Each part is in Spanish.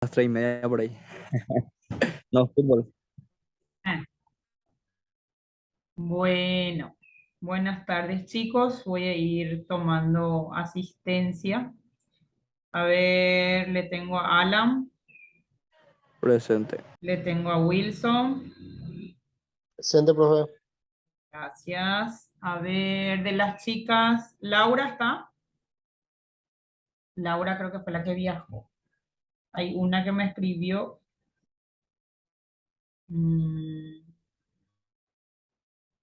las 3:30 por ahí. No, fútbol. Ah, Bueno, buenas tardes chicos. Voy a ir tomando asistencia. A ver, le tengo a Alan, Presente. le tengo a Wilson. Presente, profe. Gracias. A ver, de las chicas, Laura está. Laura creo que fue la que viajó. Hay una que me escribió. mm,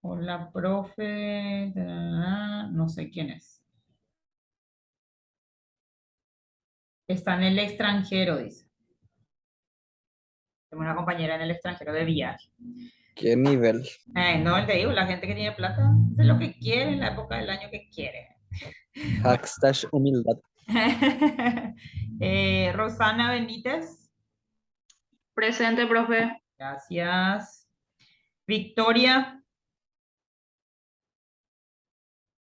Hola, profe. No sé quién es. Está en el extranjero, dice. Tengo una compañera en el extranjero de viaje. ¿Qué nivel? No, te digo, la gente que tiene plata hace lo que quiere en la época del año que quiere. Bueno. Hashtag humildad. Rosana Benítez, Presente, profe. gracias. Victoria,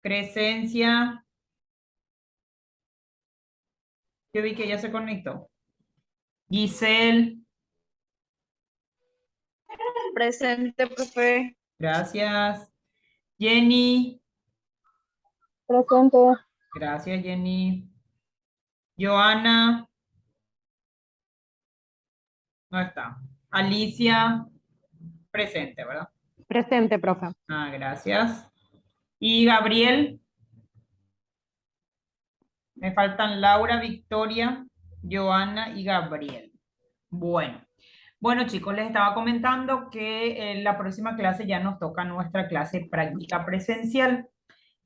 Crescencia, yo vi que ya se conectó. Giselle, Presente, profe. gracias. Jenny, Presente. gracias Jenny. Joana, no está. Alicia, presente, ¿verdad? Presente, profe. Gracias. Y Gabriel. Me faltan Laura, Victoria, Joana y Gabriel. Bueno, bueno chicos, les estaba comentando que en la próxima clase ya nos toca nuestra clase práctica presencial,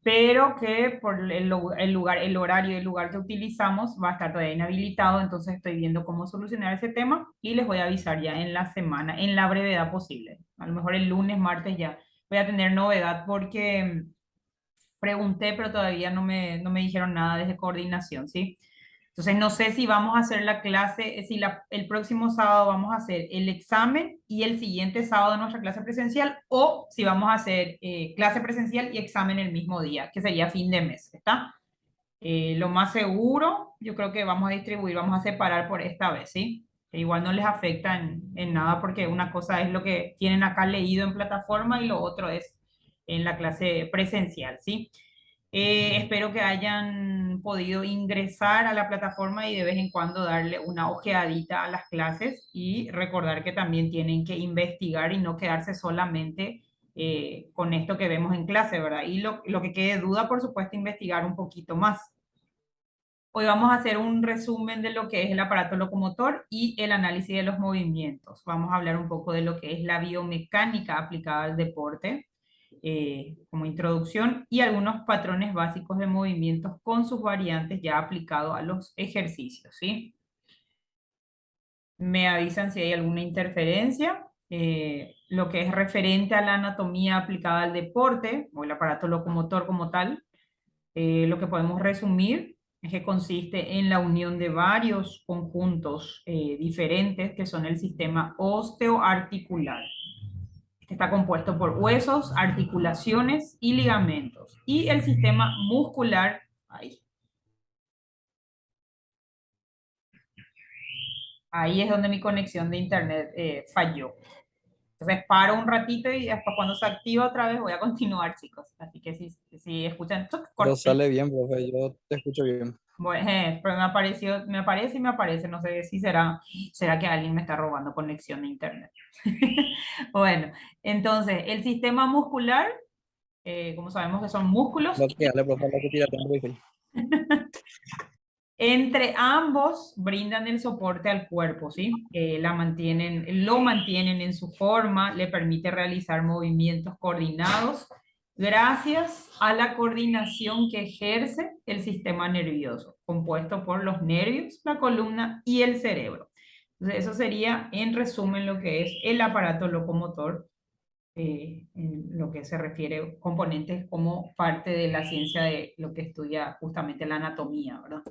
pero que por el lugar, el horario y el lugar que utilizamos va a estar todavía inhabilitado, entonces estoy viendo cómo solucionar ese tema y les voy a avisar ya en la semana, en la brevedad posible. A lo mejor el lunes, martes ya voy a tener novedad porque pregunté, pero todavía no me dijeron nada desde coordinación, ¿sí? Entonces, no sé si vamos a hacer la clase, si el próximo sábado vamos a hacer el examen y el siguiente sábado nuestra clase presencial, o si vamos a hacer clase presencial y examen el mismo día, que sería fin de mes, ¿está? Lo más seguro, yo creo que vamos a distribuir, vamos a separar por esta vez, ¿sí? Que igual no les afecta en nada porque una cosa es lo que tienen acá leído en plataforma y lo otro es en la clase presencial, ¿sí? Espero que hayan podido ingresar a la plataforma y de vez en cuando darle una ojeadita a las clases y recordar que también tienen que investigar y no quedarse solamente con esto que vemos en clase, ¿verdad? Y lo que quede duda, por supuesto, investigar un poquito más. Hoy vamos a hacer un resumen de lo que es el aparato locomotor y el análisis de los movimientos. Vamos a hablar un poco de lo que es la biomecánica aplicada al deporte como introducción y algunos patrones básicos de movimientos con sus variantes ya aplicados a los ejercicios, ¿sí? Me avisan si hay alguna interferencia. Lo que es referente a la anatomía aplicada al deporte o el aparato locomotor como tal, lo que podemos resumir es que consiste en la unión de varios conjuntos diferentes que son el sistema osteoarticular. Este está compuesto por huesos, articulaciones y ligamentos. Y el sistema muscular, ahí es donde mi conexión de internet falló. Entonces paro un ratito y después cuando se activa otra vez voy a continuar, chicos. Así que si escuchan, ¡tuc! Pero Corte. sale bien, profe. Yo te escucho bien. Bueno, pero me aparece y me aparece. No sé si será que alguien me está robando conexión de internet. Bueno, entonces el sistema muscular, como sabemos que son músculos, Lo que dale, profe, lo que tira tiempo difícil. entre ambos brindan el soporte al cuerpo, ¿sí? Lo mantienen en su forma, le permite realizar movimientos coordinados gracias a la coordinación que ejerce el sistema nervioso, compuesto por los nervios, la columna y el cerebro. Entonces, eso sería, en resumen, lo que es el aparato locomotor, en lo que se refiere a componentes como parte de la ciencia de lo que estudia justamente la anatomía, ¿verdad?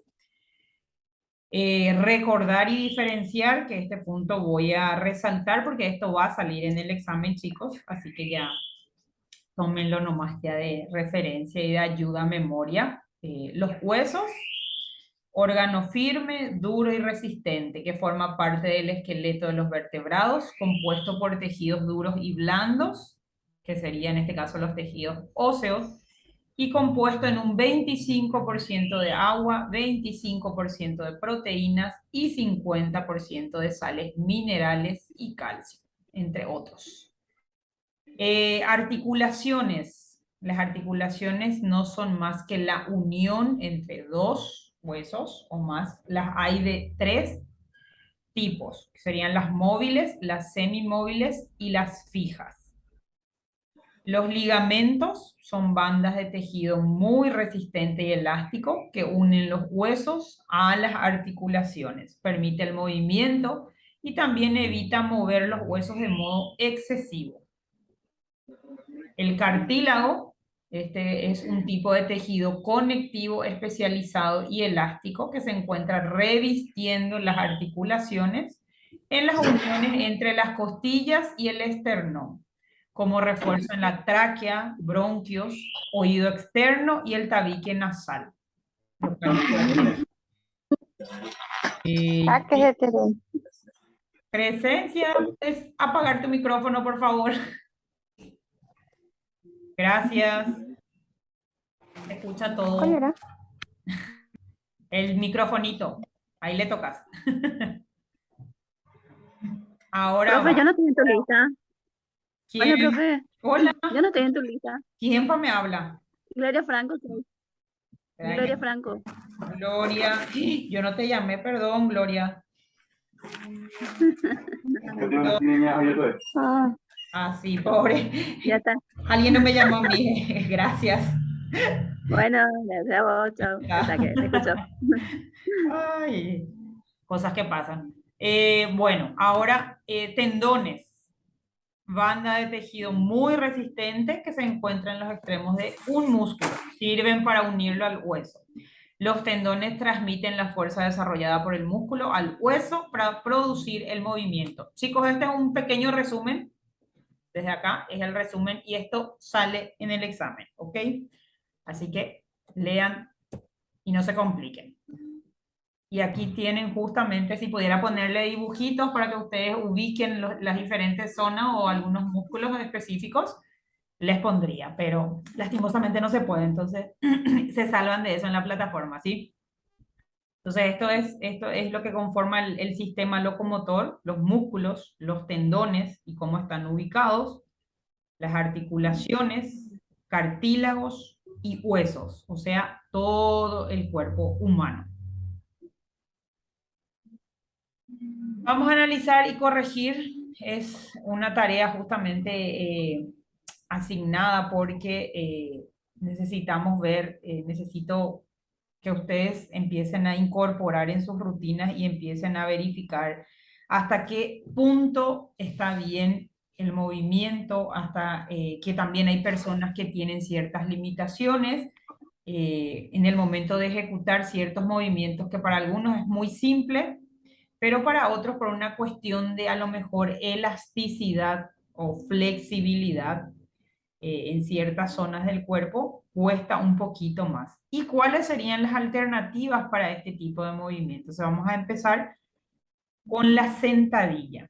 Recordar y diferenciar, que este punto voy a resaltar porque esto va a salir en el examen, chicos, así que ya tómenlo nomás ya de referencia y de ayuda a memoria. Los huesos órgano firme, duro y resistente, que forma parte del esqueleto de los vertebrados, compuesto por tejidos duros y blandos, que serían en este caso los tejidos óseos, y compuesto en un 25% de agua, 25% de proteínas y 50% de sales minerales y calcio, entre otros. Articulaciones. Las articulaciones no son más que la unión entre dos huesos o más. Las hay de 3 tipos, que serían las móviles, las semimóviles y las fijas. Los ligamentos son bandas de tejido muy resistente y elástico que unen los huesos a las articulaciones. Permite el movimiento y también evita mover los huesos de modo excesivo. El cartílago, este es un tipo de tejido conectivo especializado y elástico que se encuentra revistiendo las articulaciones en las uniones entre las costillas y el esternón, como refuerzo en la tráquea, bronquios, oído externo y el tabique nasal. Presencia, es apagar tu micrófono, por favor. Gracias. Se escucha todo. ¿Cuál era? El microfonito. Ahí le tocas. Ahora Profe, va. yo no estoy en tu lista. Hola, ¿Quién? profe. Hola. Yo no estoy en tu lista. ¿Quién me habla? Gloria Franco, soy. Espera Gloria que- Franco. Gloria. Yo no te llamé, perdón, Gloria. Ah, Ah, sí, pobre. Ya está. Alguien no me llamó a mí. Gracias. Bueno, gracias a vos, chao. Hasta que te escucho. Ay, cosas que pasan. Bueno, ahora tendones. Banda de tejido muy resistente que se encuentra en los extremos de un músculo. Sirven para unirlo al hueso. Los tendones transmiten la fuerza desarrollada por el músculo al hueso para producir el movimiento. Chicos, este es un pequeño resumen. Desde acá es el resumen y esto sale en el examen, ¿ok? Así que lean y no se compliquen. Y aquí tienen justamente, si pudiera ponerle dibujitos para que ustedes ubiquen las diferentes zonas o algunos músculos específicos, les pondría, pero lastimosamente no se puede, entonces se salvan de eso en la plataforma, ¿sí? Entonces esto es lo que conforma el sistema locomotor, los músculos, los tendones y cómo están ubicados, las articulaciones, cartílagos y huesos, o sea, todo el cuerpo humano. Vamos a analizar y corregir. Es una tarea justamente asignada porque necesitamos ver, necesito que ustedes empiecen a incorporar en sus rutinas y empiecen a verificar hasta qué punto está bien el movimiento, hasta que también hay personas que tienen ciertas limitaciones en el momento de ejecutar ciertos movimientos que para algunos es muy simple, pero para otros por una cuestión de a lo mejor elasticidad o flexibilidad en ciertas zonas del cuerpo cuesta un poquito más. ¿Y cuáles serían las alternativas para este tipo de movimientos? Vamos a empezar con la sentadilla,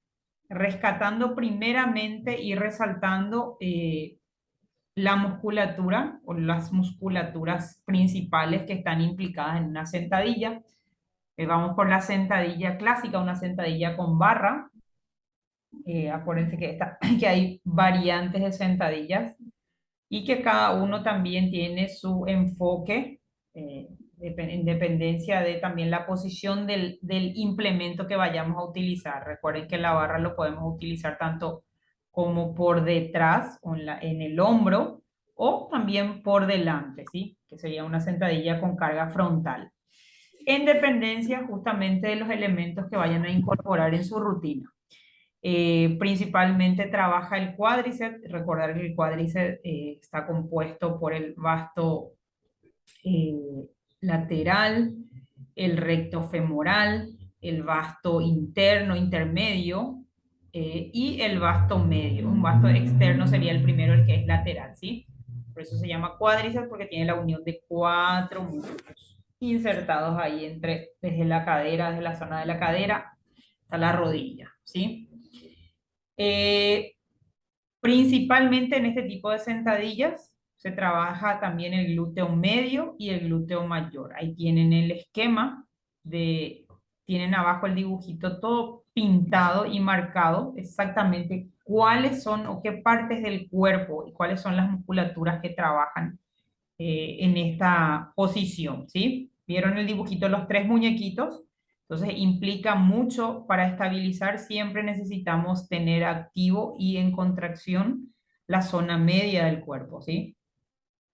rescatando primeramente y resaltando la musculatura o las musculaturas principales que están implicadas en una sentadilla. Vamos por la sentadilla clásica, una sentadilla con barra. Acuérdense que hay variantes de sentadillas y que cada uno también tiene su enfoque en dependencia de también la posición del implemento que vayamos a utilizar. Recuerden que la barra lo podemos utilizar tanto como por detrás o en el hombro o también por delante, ¿sí? Que sería una sentadilla con carga frontal, en dependencia justamente de los elementos que vayan a incorporar en su rutina. Principalmente trabaja el cuádriceps. Recordar que el cuádriceps está compuesto por el vasto lateral, el recto femoral, el vasto interno, intermedio y el vasto medio. Un vasto externo sería el primero, el que es lateral, ¿sí? Por eso se llama cuádriceps, porque tiene la unión de 4 músculos. insertados ahí desde la cadera, desde la zona de la cadera hasta la rodilla, ¿sí? Eh, Principalmente en este tipo de sentadillas se trabaja también el glúteo medio y el glúteo mayor. Ahí tienen el esquema tienen abajo el dibujito todo pintado y marcado exactamente cuáles son o qué partes del cuerpo y cuáles son las musculaturas que trabajan en esta posición, ¿sí? ¿Vieron el dibujito de los tres muñequitos? Entonces implica mucho para estabilizar, siempre necesitamos tener activo y en contracción la zona media del cuerpo, ¿sí?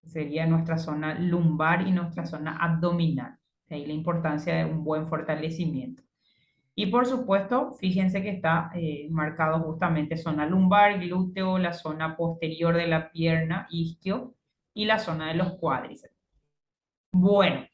Sería nuestra zona lumbar y nuestra zona abdominal. De ahí la importancia de un buen fortalecimiento. Y por supuesto, fíjense que está marcado justamente zona lumbar, glúteo, la zona posterior de la pierna, isquio y la zona de los cuádriceps. Bueno,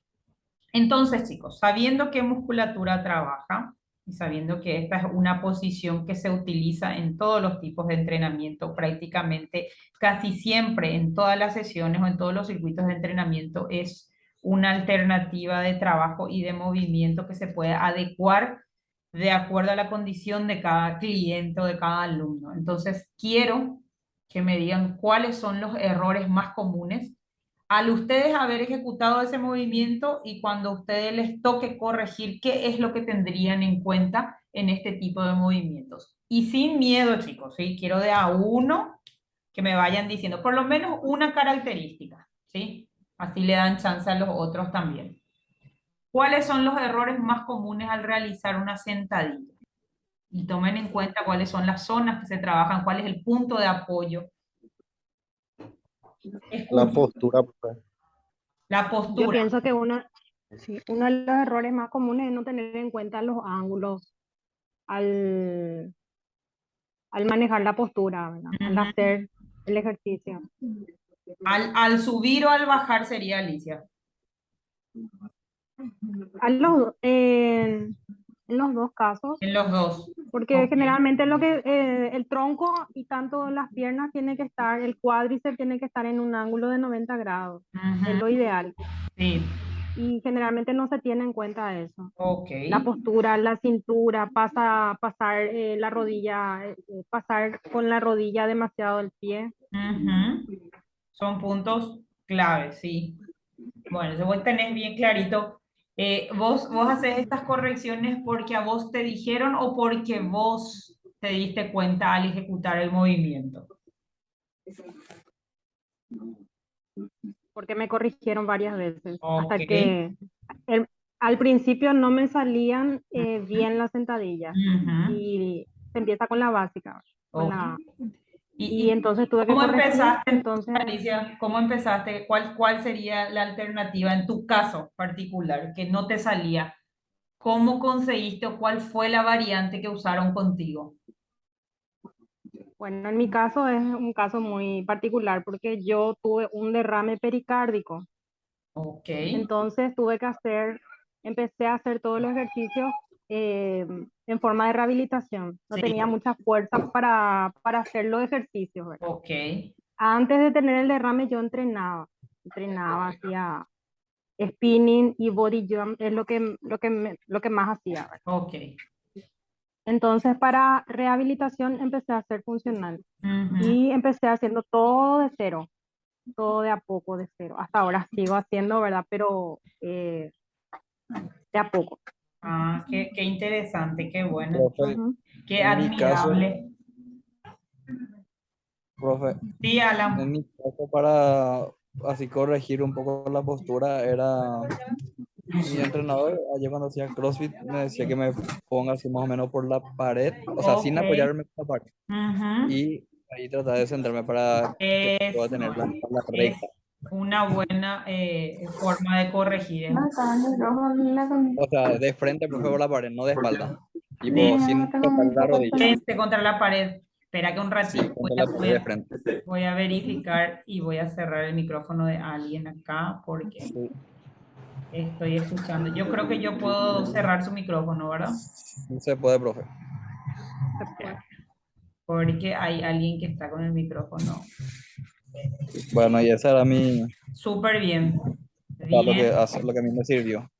entonces chicos, sabiendo qué musculatura trabaja y sabiendo que esta es una posición que se utiliza en todos los tipos de entrenamiento, prácticamente casi siempre en todas las sesiones o en todos los circuitos de entrenamiento es una alternativa de trabajo y de movimiento que se puede adecuar de acuerdo a la condición de cada cliente o de cada alumno. Entonces, quiero que me digan cuáles son los errores más comunes al ustedes haber ejecutado ese movimiento y cuando a ustedes les toque corregir, ¿qué es lo que tendrían en cuenta en este tipo de movimientos? Y sin miedo, chicos, ¿sí? Quiero de a uno que me vayan diciendo por lo menos una característica, ¿sí? Así le dan chance a los otros también. ¿Cuáles son los errores más comunes al realizar una sentadilla? Y tomen en cuenta cuáles son las zonas que se trabajan, cuál es el punto de apoyo. La Escuchen, postura, profe. la Yo postura. pienso que sí, uno de los errores más comunes es no tener en cuenta los ángulos al, al manejar la postura, ¿verdad? Al Ujú. hacer el ejercicio. Al subir o al bajar sería Alicia. En los dos casos, En los dos. porque Ok. generalmente el tronco y tanto las piernas tienen que estar, el cuádriceps tiene que estar en un ángulo de 90 grados, es Ujú. lo ideal. Sí. Y generalmente no se tiene en cuenta eso. Ok. La postura, la cintura, pasar la rodilla, pasar con la rodilla demasiado el pie. Ujú. Son puntos claves, sí. Bueno, eso vos tenés bien clarito. ¿Vos haces estas correcciones porque a vos te dijeron o porque vos te diste cuenta al ejecutar el movimiento? Porque me corrigieron varias veces, Ok. hasta que el- al principio no me salían bien las sentadillas Ujú. y se empieza con la básica, con Ok. la, y ¿Y entonces tuve que cómo corregir, empezaste, entonces, Alicia? ¿Cómo empezaste? ¿Cuál sería la alternativa en tu caso particular que no te salía? ¿Cómo conseguiste o cuál fue la variante que usaron contigo? bueno, en mi caso es un caso muy particular porque yo tuve un derrame pericárdico, Ok. entonces empecé a hacer todos los ejercicios en forma de rehabilitación, no Sí. tenía mucha fuerza para hacer los ejercicios, ¿verdad? Ok. Antes de tener el derrame yo hacía spinning y body jump, es lo que más hacía, ¿verdad? Ok. Entonces para rehabilitación empecé a hacer funcional Ujú. y empecé haciendo todo de cero, todo de a poco, de cero. Hasta ahora sigo haciendo, ¿verdad? Pero de a poco. Ah, qué interesante, qué bueno, Profe, Ujú. qué en mi caso, admirable. profe, Sí, en Alan. mi caso para así corregir un poco la postura era mi entrenador, allá cuando hacía CrossFit, me decía que me ponga así más o menos por la pared, o sea, sin Ok. apoyarme en la pared. Ujú. Y ahí trataba de centrarme para que pueda Eso tener la espalda es recta. una buena forma de corregir. O sea, de frente, profe, por la pared, no de espalda. Sí, Tipo, sin tocar la rodilla. vente contra la pared. Espera que un Sí, ratito contra la pared de frente. voy a verificar y voy a cerrar el micrófono de alguien acá porque Sí, estoy escuchando. Yo creo que yo puedo cerrar su micrófono, ¿verdad? no se puede, profe. Se puede. Porque hay alguien que está con el micrófono Bueno, y esa era mi... súper bien. sea, lo que, Bien, lo que a mí me sirvió.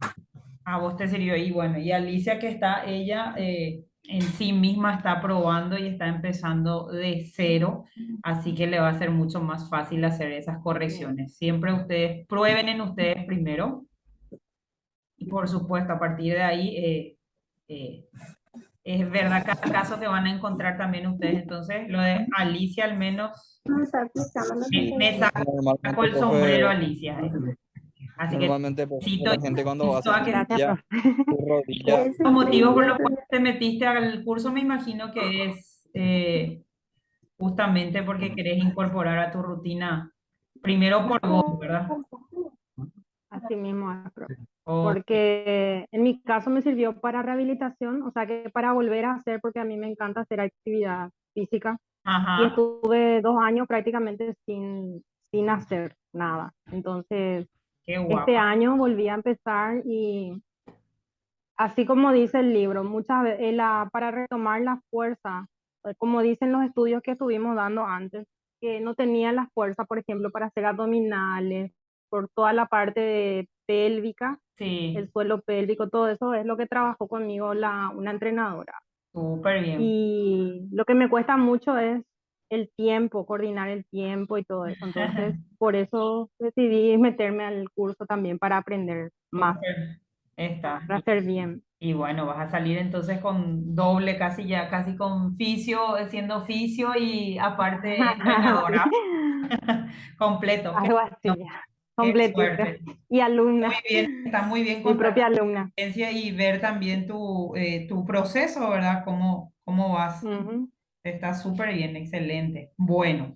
a vos te sirvió. Y bueno, y Alicia que está, ella en sí misma está probando y está empezando de cero, así que le va a ser mucho más fácil hacer esas correcciones. Siempre ustedes prueben en ustedes primero y por supuesto a partir de ahí eh, es verdad que acaso que van a encontrar también ustedes. Entonces, lo de Alicia al menos me sacó Normalmente, el sombrero profe, Alicia. Así que normalmente, profe, cito la gente cuando hace a que Gracias, sentadilla, profe. su rodilla, los motivos por los cuales te metiste al curso me imagino que es justamente porque querés incorporar a tu rutina primero por vos, ¿verdad? Así mismo es, profe. O, Porque en mi caso me sirvió para rehabilitación, o sea que para volver a hacer, porque a mí me encanta hacer actividad física y ajá, estuve 2 años prácticamente sin hacer nada. Entonces, qué este guapa. año volví a empezar y así como dice el libro, muchas veces para retomar la fuerza, como dicen los estudios que estuvimos dando antes, que no tenía la fuerza, por ejemplo, para hacer abdominales, por toda la parte pélvica, el Sí, suelo pélvico, todo eso es lo que trabajó conmigo una entrenadora. súper bien. Y lo que me cuesta mucho es el tiempo, coordinar el tiempo y todo eso. Entonces, por eso decidí meterme al curso también para aprender más, Súper. Está. para hacer bien. Y bueno, vas a salir entonces con doble, casi ya, casi con fisio, siendo fisio y aparte Sí, entrenadora. Completo. Qué, algo así, qué completita. suerte. Y Muy alumna, bien, está muy bien mi contar tu propia alumna. experiencia y ver también tu proceso, ¿verdad? Cómo vas. Ujú. Está súper bien, excelente. Bueno,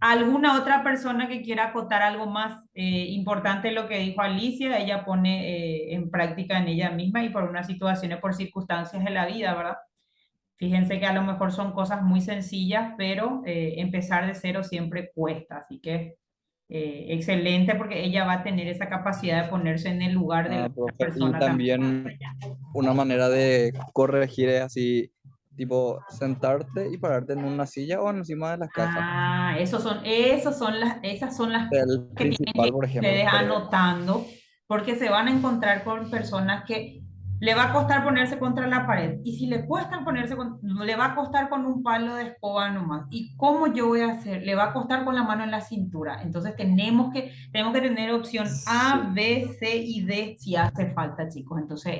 ¿alguna otra persona que quiera acotar algo más importante de lo que dijo Alicia? Ella pone en práctica en ella misma y por unas situaciones, por circunstancias de la vida, ¿verdad? Fíjense que a lo mejor son cosas muy sencillas, pero empezar de cero siempre cuesta. Así que excelente porque ella va a tener esa capacidad de ponerse en el lugar de la otra profe, y persona también. también una manera de corregir es así, tipo, sentarte y pararte en una silla o encima de las cajas. Ah, esas son las cosas El que tienen que principal, ir por ejemplo. ustedes anotando, porque se van a encontrar con personas que le va a costar ponerse contra la pared. Y si le cuesta ponerse, le va a costar con un palo de escoba nomás. ¿Y cómo yo voy a hacer? Le va a costar con la mano en la cintura. Entonces tenemos que tener opción A, Sí. B, C y D si hace falta, chicos. Entonces,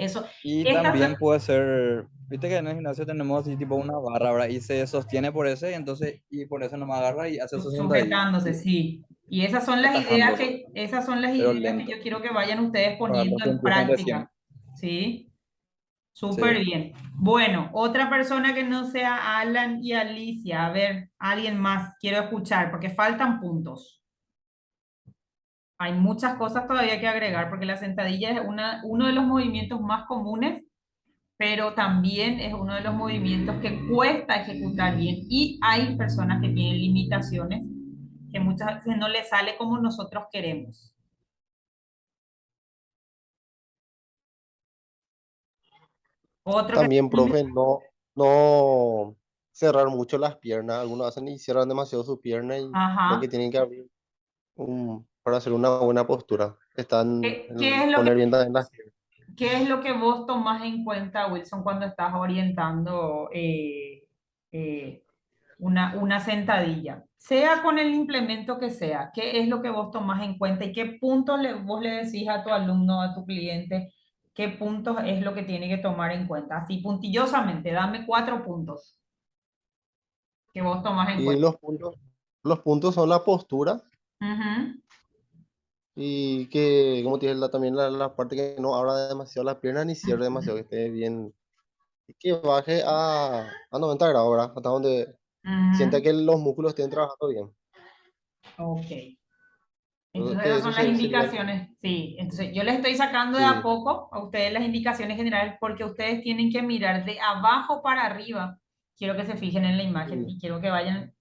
Y estas son también puede ser, viste que en el gimnasio tenemos así tipo una barra, ¿verdad? Y se sostiene por ese, y entonces, y por eso nomás agarra y hace su sentadilla, sujetándose, sí. Y relajándose, esas son las pero ideas que lento, yo quiero que vayan ustedes para los poniendo que en empiezan recién. práctica. ¿Sí? Súper Sí. bien. Bueno, otra persona que no sea Alan y Alicia. A ver, alguien más. Quiero escuchar porque faltan puntos. Hay muchas cosas todavía que agregar porque la sentadilla es uno de los movimientos más comunes, pero también es uno de los movimientos que cuesta ejecutar bien. Y hay personas que tienen limitaciones que muchas veces no les sale como nosotros queremos. Otro que También, tiene, profe, no cerrar mucho las piernas. Algunos hacen y cierran demasiado su pierna y ven ajá. que tienen que abrir para hacer una buena postura. Están ¿Qué, qué en es lo que, poner bien también las piernas. qué es lo que vos tomás en cuenta, Wilson, cuando estás orientando una sentadilla? Sea con el implemento que sea, ¿qué es lo que vos tomás en cuenta y qué puntos vos le decís a tu alumno, a tu cliente, qué puntos es lo que tiene que tomar en cuenta? Así puntillosamente, dame 4 puntos que vos tomás en Y cuenta. los puntos son la postura Ujú. y que, como te dije, también la parte que no abra demasiado las piernas ni cierre demasiado, que esté bien. Y que baje a 90 grados, ¿verdad? Hasta donde sienta Ujú. que los músculos estén trabajando bien. Ok. Entonces, Entonces que esas eso son las sería, indicaciones, sí. Entonces yo les estoy sacando de a sí. poco a ustedes las indicaciones generales porque ustedes tienen que mirar de abajo para arriba. Quiero que se fijen en la imagen Sí. y quiero que vayan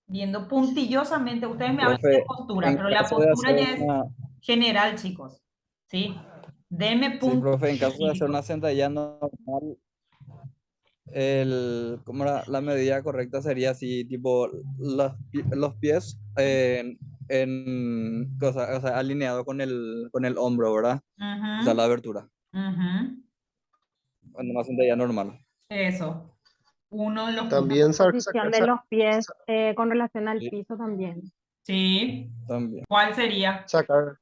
viendo puntillosamente. Ustedes me hablan de Profe, postura, en pero la caso de postura hacer ya es una, general, chicos. ¿Sí? Deme sí, puntos profe, en caso de hacer una específicos. sentadilla normal, como la medida correcta sería así, tipo, los pies o sea, alineado con el hombro, ¿verdad? O sea, Ujú, la abertura. ujú. Cuando una sentadilla normal. Eso, uno de los puntos. También La posición de los pies sa- con relación al Sí, piso también. Sí, también. ¿cuál sería? sacar,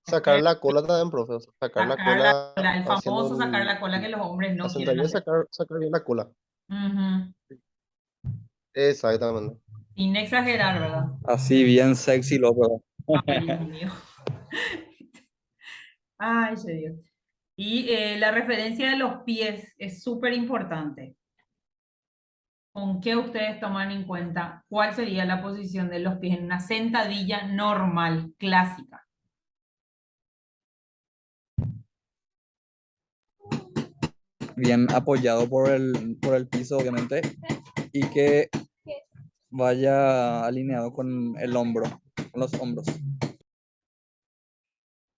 sacar la cola también, profe. O sea, sacar la Sacar la cola cola, el haciendo famoso sacar la cola que los hombres la no quieren sentadilla, hacer. sacar bien la cola. Ujú. Exactamente. Sin exagerar, ¿verdad? Así bien sexy, loco. Ay, Dios mío. Ay, se Dios. Y la referencia de los pies es súper importante. ¿Con qué ustedes toman en cuenta cuál sería la posición de los pies en una sentadilla normal, clásica? Bien apoyado por el piso, obviamente. Y que vaya alineado con el hombro, con los hombros.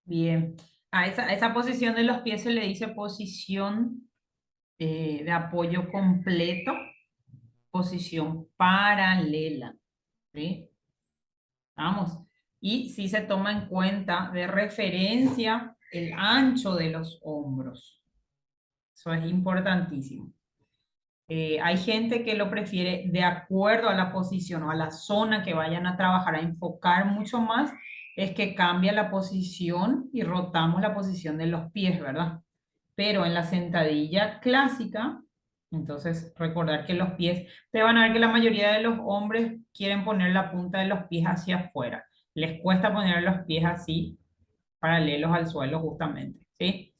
Bien. A esa posición de los pies se le dice posición de apoyo completo, posición paralela. ¿Sí? Vamos. Y si se toma en cuenta de referencia el ancho de los hombros. Eso es importantísimo. Hay gente que lo prefiere de acuerdo a la posición o a la zona que vayan a trabajar, a enfocar mucho más, es que cambia la posición y rotamos la posición de los pies, ¿verdad? Pero en la sentadilla clásica, entonces recordar que los pies, te van a ver que la mayoría de los hombres quieren poner la punta de los pies hacia afuera. Les cuesta poner los pies así, paralelos al suelo justamente, ¿sí?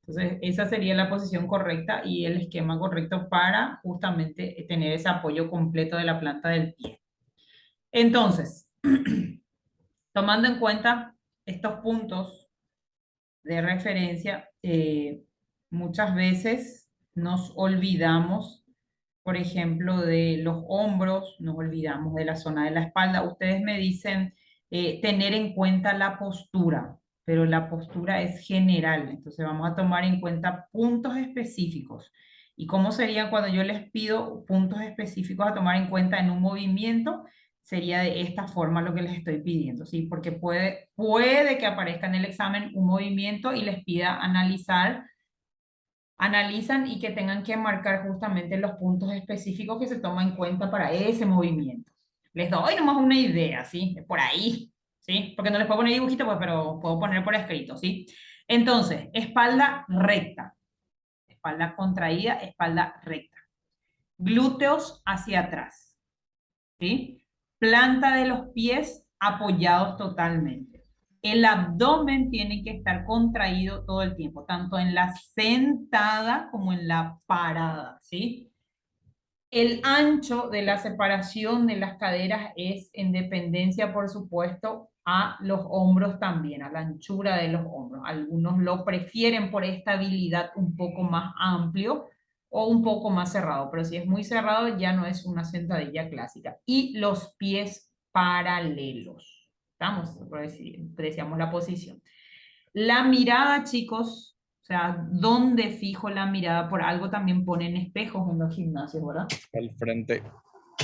Entonces, esa sería la posición correcta y el esquema correcto para justamente tener ese apoyo completo de la planta del pie. Entonces, tomando en cuenta estos puntos de referencia, muchas veces nos olvidamos, por ejemplo, de los hombros, nos olvidamos de la zona de la espalda. Ustedes me dicen tener en cuenta la postura, pero la postura es general, entonces vamos a tomar en cuenta puntos específicos. ¿Y cómo sería cuando yo les pido puntos específicos a tomar en cuenta en un movimiento? Sería de esta forma lo que les estoy pidiendo, ¿sí? Porque puede que aparezca en el examen un movimiento y les pida analizan y que tengan que marcar justamente los puntos específicos que se toman en cuenta para ese movimiento. Les doy nomás una idea, ¿sí? Por ahí, ¿sí? Porque no les puedo poner dibujito, pues, pero puedo poner por escrito, ¿sí? Entonces, espalda recta, espalda contraída, espalda recta. Glúteos hacia atrás, ¿sí? Planta de los pies apoyados totalmente. El abdomen tiene que estar contraído todo el tiempo, tanto en la sentada como en la parada, ¿sí? El ancho de la separación de las caderas es en dependencia, por supuesto, a los hombros también, a la anchura de los hombros. Algunos lo prefieren por estabilidad un poco más amplio o un poco más cerrado, pero si es muy cerrado ya no es una sentadilla clásica. Y los pies paralelos. Estamos, decíamos la posición. La mirada, chicos, o sea, ¿dónde fijo la mirada? Por algo también ponen espejos en los gimnasios, ¿verdad? Al frente.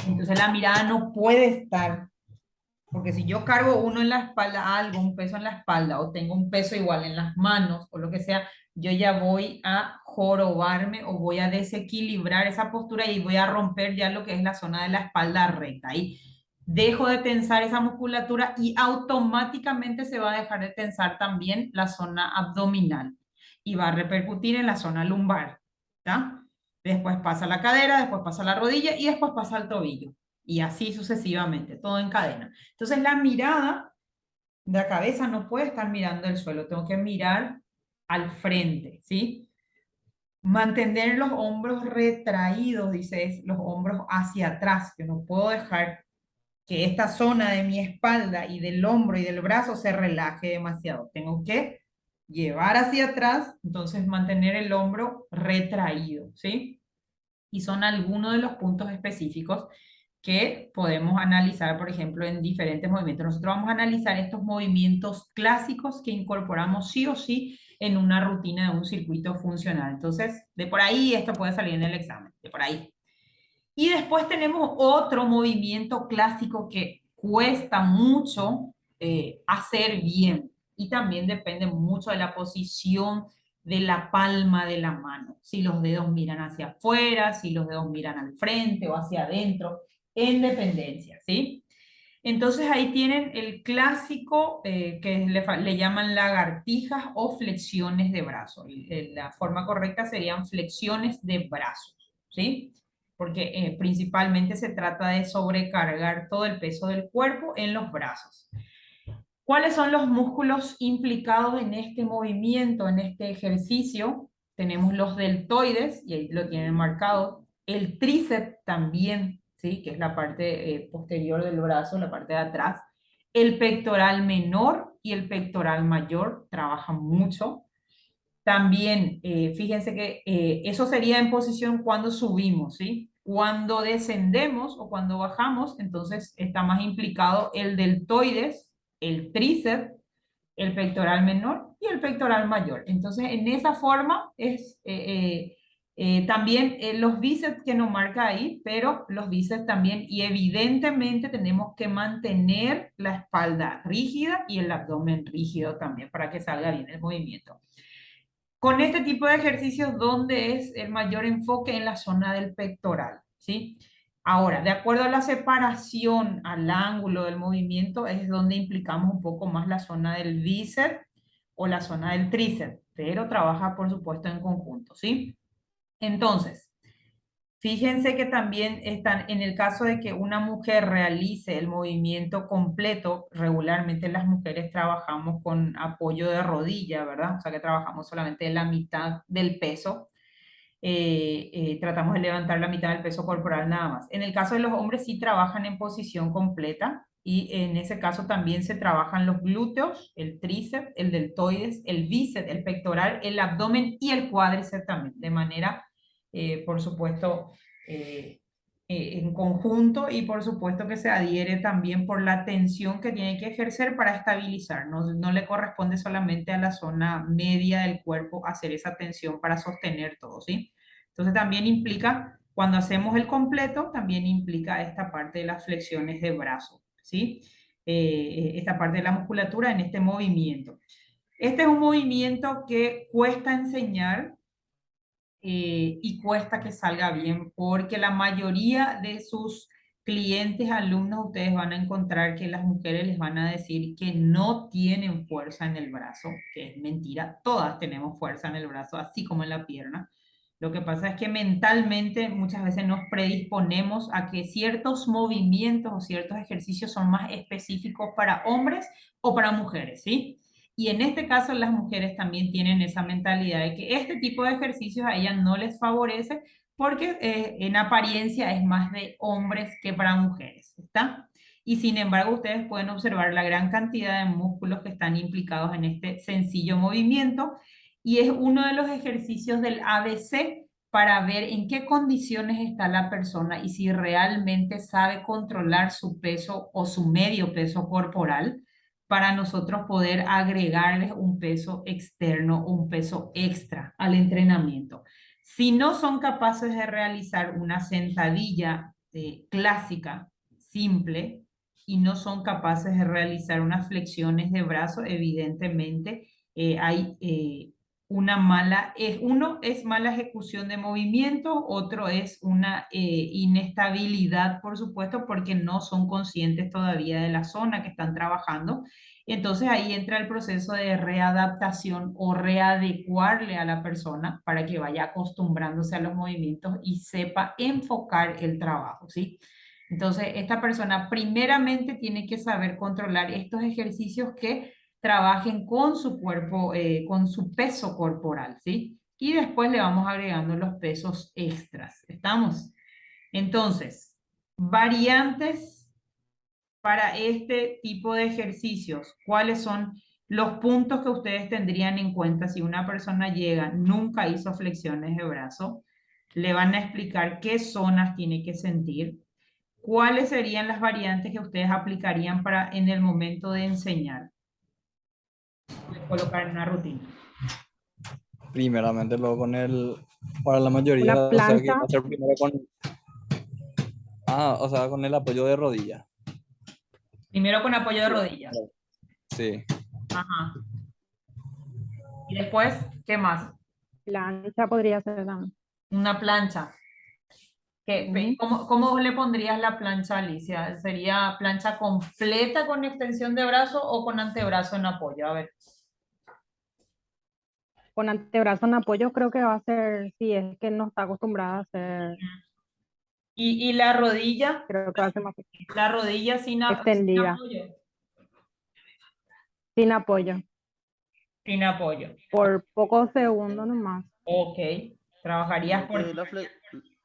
Entonces la mirada no puede estar, porque si yo cargo uno en la espalda, algo, un peso en la espalda, o tengo un peso igual en las manos, o lo que sea, yo ya voy a jorobarme o voy a desequilibrar esa postura y voy a romper ya lo que es la zona de la espalda recta. Ahí dejo de tensar esa musculatura y automáticamente se va a dejar de tensar también la zona abdominal y va a repercutir en la zona lumbar, ¿ya? Después pasa la cadera, después pasa la rodilla y después pasa el tobillo. Y así sucesivamente, todo en cadena. Entonces la mirada de la cabeza no puede estar mirando el suelo, tengo que mirar al frente, ¿sí? Mantener los hombros retraídos, dice, los hombros hacia atrás. Yo no puedo dejar que esta zona de mi espalda y del hombro y del brazo se relaje demasiado. Tengo que llevar hacia atrás, entonces mantener el hombro retraído, ¿sí? Y son algunos de los puntos específicos que podemos analizar, por ejemplo, en diferentes movimientos. Nosotros vamos a analizar estos movimientos clásicos que incorporamos sí o sí en una rutina de un circuito funcional. Entonces, de por ahí esto puede salir en el examen, de por ahí. Y después tenemos otro movimiento clásico que cuesta mucho hacer bien. Y también depende mucho de la posición de la palma de la mano. Si los dedos miran hacia afuera, si los dedos miran al frente o hacia adentro, en dependencia, ¿sí? Entonces ahí tienen el clásico que le llaman lagartijas o flexiones de brazos. La forma correcta serían flexiones de brazos, ¿sí? Porque principalmente se trata de sobrecargar todo el peso del cuerpo en los brazos. ¿Cuáles son los músculos implicados en este movimiento, en este ejercicio? Tenemos los deltoides, y ahí lo tienen marcado, el tríceps también, ¿sí? Que es la parte posterior del brazo, la parte de atrás, el pectoral menor y el pectoral mayor trabajan mucho. También, fíjense que eso sería en posición cuando subimos, ¿sí? Cuando descendemos o cuando bajamos, entonces está más implicado el deltoides, el tríceps, el pectoral menor y el pectoral mayor. Entonces, en esa forma es también los bíceps que nos marca ahí, pero los bíceps también, y evidentemente tenemos que mantener la espalda rígida y el abdomen rígido también para que salga bien el movimiento. Con este tipo de ejercicios, ¿dónde es el mayor enfoque? En la zona del pectoral, ¿sí? Ahora, de acuerdo a la separación, al ángulo del movimiento, es donde implicamos un poco más la zona del bíceps o la zona del tríceps, pero trabaja, por supuesto, en conjunto, ¿sí? Entonces, fíjense que también están, en el caso de que una mujer realice el movimiento completo, regularmente las mujeres trabajamos con apoyo de rodilla, ¿verdad? O sea que trabajamos solamente la mitad del peso. Tratamos de levantar la mitad del peso corporal nada más. En el caso de los hombres sí trabajan en posición completa y en ese caso también se trabajan los glúteos, el tríceps, el deltoides, el bíceps, el pectoral, el abdomen y el cuádriceps también, de manera por supuesto, en conjunto y por supuesto que se adhiere también por la tensión que tiene que ejercer para estabilizar. No le corresponde solamente a la zona media del cuerpo hacer esa tensión para sostener todo, ¿sí? Entonces también implica, cuando hacemos el completo, también implica esta parte de las flexiones de brazo, ¿sí? Esta parte de la musculatura en este movimiento. Este es un movimiento que cuesta enseñar y cuesta que salga bien, porque la mayoría de sus clientes, alumnos, ustedes van a encontrar que las mujeres les van a decir que no tienen fuerza en el brazo, que es mentira, todas tenemos fuerza en el brazo, así como en la pierna. Lo que pasa es que mentalmente muchas veces nos predisponemos a que ciertos movimientos o ciertos ejercicios son más específicos para hombres o para mujeres, ¿sí? Y en este caso las mujeres también tienen esa mentalidad de que este tipo de ejercicios a ellas no les favorece porque en apariencia es más de hombres que para mujeres, ¿está? Y sin embargo ustedes pueden observar la gran cantidad de músculos que están implicados en este sencillo movimiento y es uno de los ejercicios del ABC para ver en qué condiciones está la persona y si realmente sabe controlar su peso o su medio peso corporal para nosotros poder agregarles un peso externo, un peso extra al entrenamiento. Si no son capaces de realizar una sentadilla clásica, simple, y no son capaces de realizar unas flexiones de brazo, evidentemente hay uno es mala ejecución de movimiento, otro es una inestabilidad, por supuesto, porque no son conscientes todavía de la zona que están trabajando. Entonces ahí entra el proceso de readaptación o readecuarle a la persona para que vaya acostumbrándose a los movimientos y sepa enfocar el trabajo, ¿sí? Entonces, esta persona primeramente tiene que saber controlar estos ejercicios que trabajen con su cuerpo, con su peso corporal, ¿sí? Y después le vamos agregando los pesos extras, ¿estamos? Entonces, variantes para este tipo de ejercicios, ¿cuáles son los puntos que ustedes tendrían en cuenta si una persona llega, nunca hizo flexiones de brazo? Le van a explicar qué zonas tiene que sentir, cuáles serían las variantes que ustedes aplicarían para en el momento de enseñar, colocar en una rutina. Primeramente luego para la mayoría, Una o sea que plancha. va a ser primero o sea, con el apoyo de rodilla. Primero con apoyo de rodillas. Sí. Ajá. Y después, ¿qué más? Plancha podría ser también. Una plancha. Ujú. ¿Cómo le pondrías la plancha, Alicia? ¿Sería plancha completa con extensión de brazo o con antebrazo en apoyo? A ver. Con antebrazo en apoyo creo que va a ser, si es que no está acostumbrada a hacer, ¿Y la rodilla? creo que va a ser más La rodilla sin extendida, apoyo. sin apoyo, Sin apoyo. por pocos segundos nomás. Ok. Trabajarías Creo por... que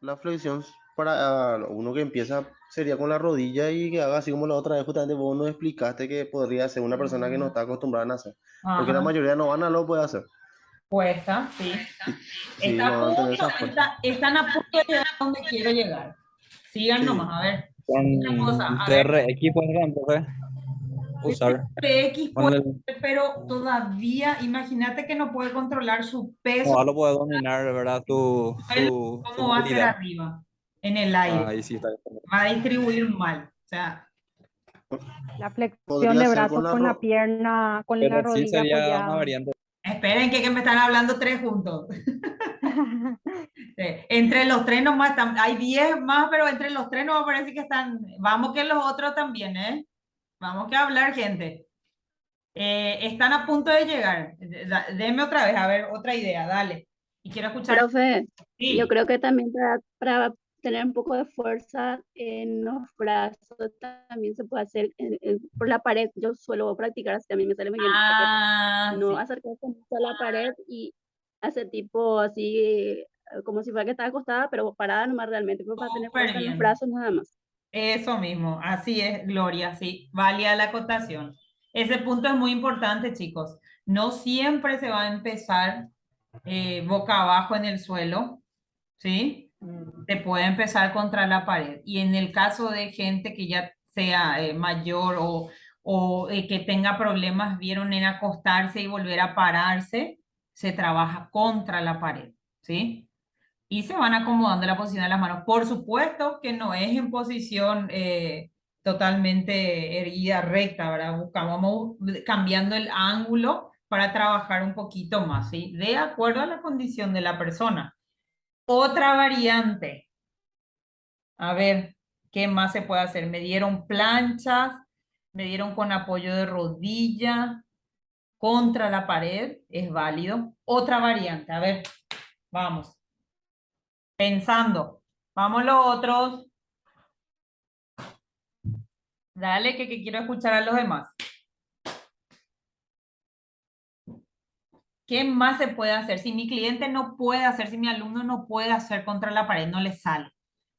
la flexión para uno que empieza sería con la rodilla y que haga así como la otra vez justamente vos nos explicaste que podría ser una persona que no está acostumbrada a hacer. Porque la Ajá. mayoría no van a lo puede hacer. Puesta, sí. Sí, no van a tener esa fuerza. Están a punto de llegar a donde quiero llegar. Sigan Sí. nomás, a ver. Con Otra cosa, a ver. TRX, por ejemplo, usar. PX Con puede, el, pero todavía, imagínate que no puede controlar su peso, no lo puede dominar, ¿verdad? Su ¿cómo va a ser movilidad. arriba, en el aire? Ahí sí está. Va a distribuir mal. O sea, La flexión Podría de ser con brazos la con la pierna, con la Pero sí rodilla sería una apoyada. variante. esperen que me están hablando tres juntos. Entre los tres nomás, hay 10 más, pero entre los tres no me parece que están. Vamos que los otros también, ¿eh? Vamos que hablar, gente. Están a punto de llegar. Deme otra vez, a ver, otra idea, dale. Y quiero escuchar. Profe, yo Sí. creo que también para tener un poco de fuerza en los brazos también se puede hacer por la pared. Yo suelo practicar así, también me sale muy bien la chaqueta. Ah, No sí. acercarse mucho a la pared y hacer tipo así, como si fuera que estaba acostada, pero parada nomás realmente, pues para tener Súper fuerza en los bien. brazos nada más. Eso mismo, así es, Gloria, sí, valía la acotación. Ese punto es muy importante, chicos. No siempre se va a empezar boca abajo en el suelo, ¿sí? Se puede empezar contra la pared. Y en el caso de gente que ya sea mayor o que tenga problemas, vieron en acostarse y volver a pararse, se trabaja contra la pared, ¿sí? Y se van acomodando la posición de las manos. Por supuesto que no es en posición totalmente erguida recta, ¿verdad? Vamos cambiando el ángulo para trabajar un poquito más, ¿sí? De acuerdo a la condición de la persona. Otra variante. A ver, ¿qué más se puede hacer? Me dieron planchas, me dieron con apoyo de rodilla, contra la pared, es válido. Otra variante, a ver, vamos. Pensando. Vamos los otros. Dale, que quiero escuchar a los demás. ¿Qué más se puede hacer? Si mi cliente no puede hacer, si mi alumno no puede hacer contra la pared, no le sale.